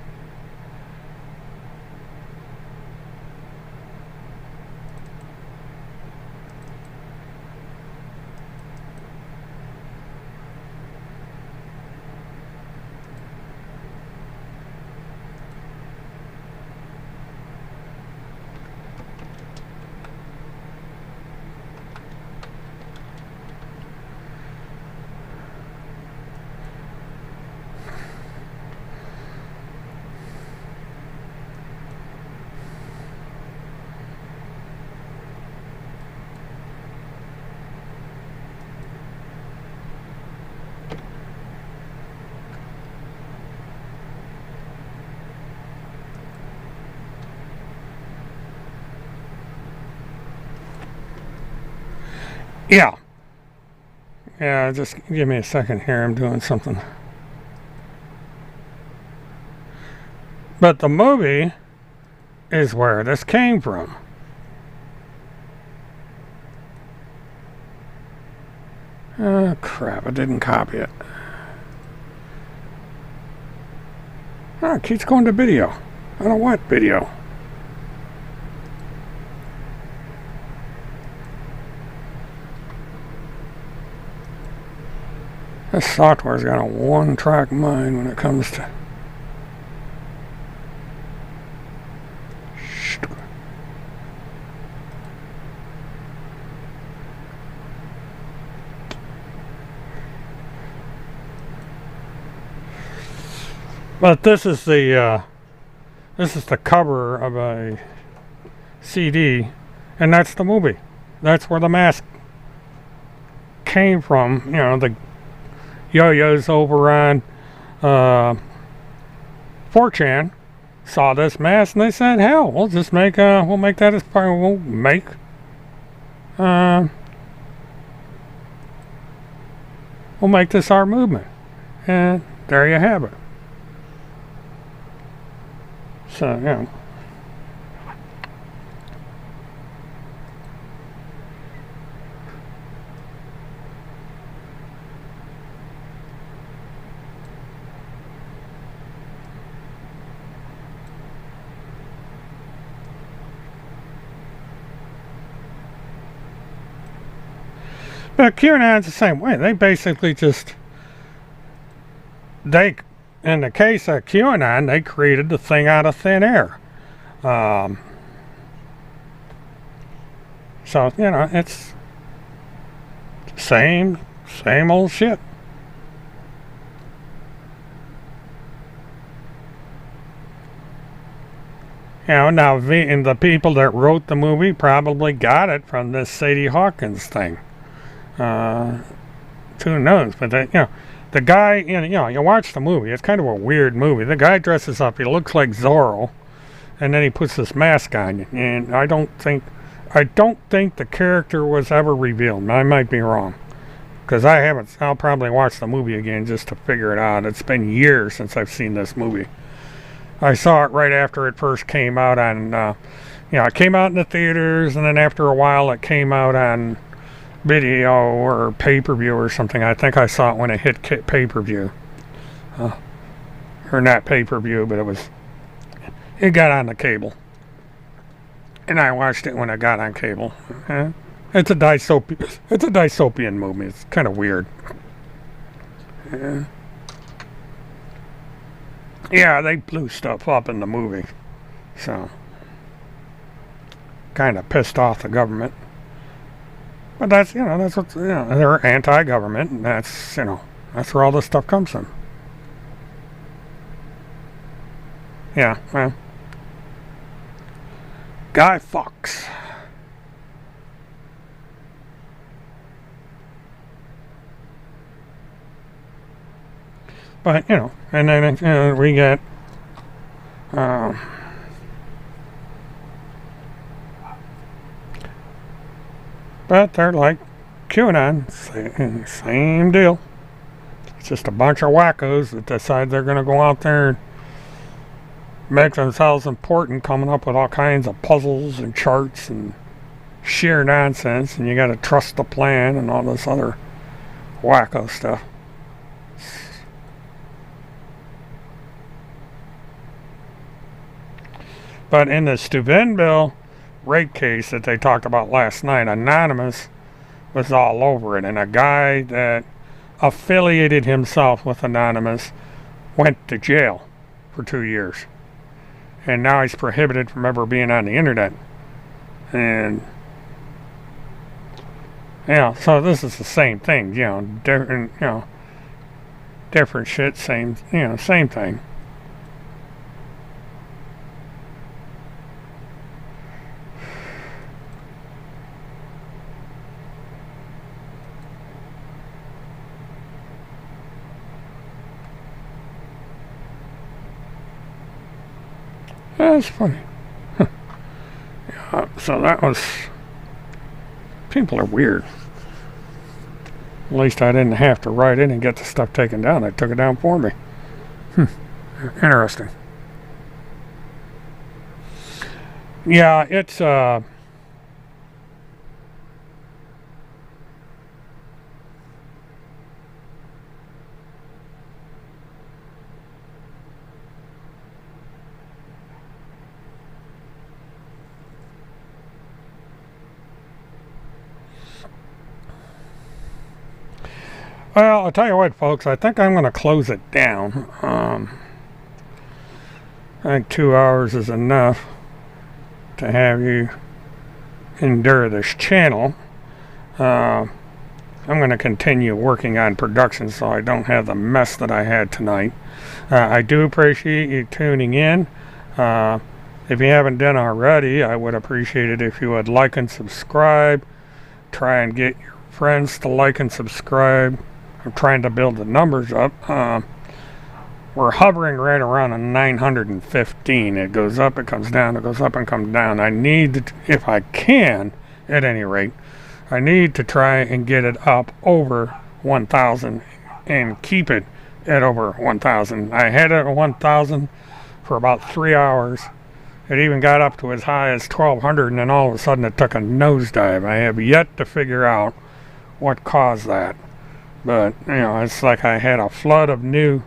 Yeah, just give me a second here. I'm doing something. But the movie is where this came from. Oh, crap. I didn't copy it. Oh, it keeps going to video. I don't know what video. This software's got a one-track mind when it comes to... But this is the cover of a CD, and that's the movie. That's where the mask came from. You know, the yo-yos over on 4chan saw this mask and they said, "Hell, we'll just make we'll make that as part. We'll make this our movement." And there you have it. So, yeah. But QAnon's the same way. They basically just, in the case of QAnon, they created the thing out of thin air. So, you know, it's same old shit. You know, now and the people that wrote the movie probably got it from this Sadie Hawkins thing. Who knows? But you know, the guy, you know, you watch the movie. It's kind of a weird movie. The guy dresses up. He looks like Zorro, and then he puts this mask on. And I don't think the character was ever revealed. I might be wrong, because I haven't. I'll probably watch the movie again just to figure it out. It's been years since I've seen this movie. I saw it right after it first came out on. You know, it came out in the theaters, and then after a while, it came out on video or pay-per-view or something. I think I saw it when it hit pay-per-view. Or not pay-per-view, but it got on the cable. And I watched it when it got on cable. It's a dystopian movie. It's kind of weird. Yeah, they blew stuff up in the movie. So, kind of pissed off the government. But that's, you know, that's what, you know, they're anti-government, and that's, you know, that's where all this stuff comes from. Yeah, well, Guy Fawkes. But, you know, and then we get, but they're like QAnon, same deal. It's just a bunch of wackos that decide they're going to go out there and make themselves important, coming up with all kinds of puzzles and charts and sheer nonsense, and you got to trust the plan and all this other wacko stuff. But in the Steubenville rape case that they talked about last night, Anonymous was all over it, and a guy that affiliated himself with Anonymous went to jail for 2 years, and now he's prohibited from ever being on the internet. And yeah, so this is the same thing, you know, different shit, same thing. That's funny. Yeah, so that was... People are weird. At least I didn't have to write in and get the stuff taken down. They took it down for me. Interesting. Yeah, it's... Well, I'll tell you what, folks, I think I'm going to close it down. I think 2 hours is enough to have you endure this channel. I'm going to continue working on production so I don't have the mess that I had tonight. I do appreciate you tuning in. If you haven't done already, I would appreciate it if you would like and subscribe. Try and get your friends to like and subscribe. I'm trying to build the numbers up. We're hovering right around a 915. It goes up, it comes down, it goes up and comes down. I need, if I can, at any rate, I need to try and get it up over 1,000 and keep it at over 1,000. I had it at 1,000 for about 3 hours. It even got up to as high as 1,200, and then all of a sudden it took a nosedive. I have yet to figure out what caused that. But, you know, it's like I had a flood of new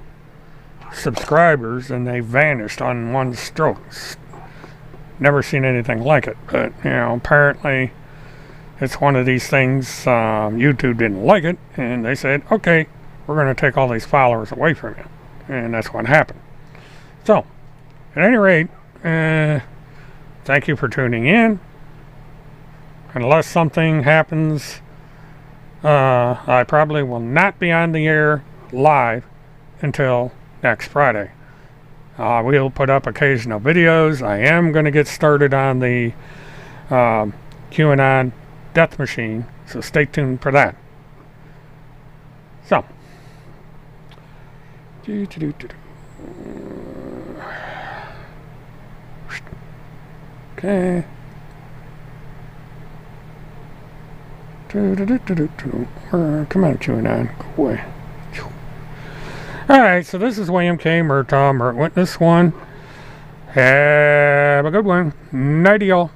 subscribers and they vanished on one stroke. Never seen anything like it. But, you know, apparently it's one of these things, YouTube didn't like it, and they said, okay, we're going to take all these followers away from you. And that's what happened. So, at any rate, thank you for tuning in. Unless something happens, I probably will not be on the air live until next Friday. We'll put up occasional videos. I am going to get started on the QAnon Death Machine, so stay tuned for that. So, okay. Come on, QAnon, go away. Alright, so this is William K. Murtathon, Witness 1. Have a good one. Nighty, y'all.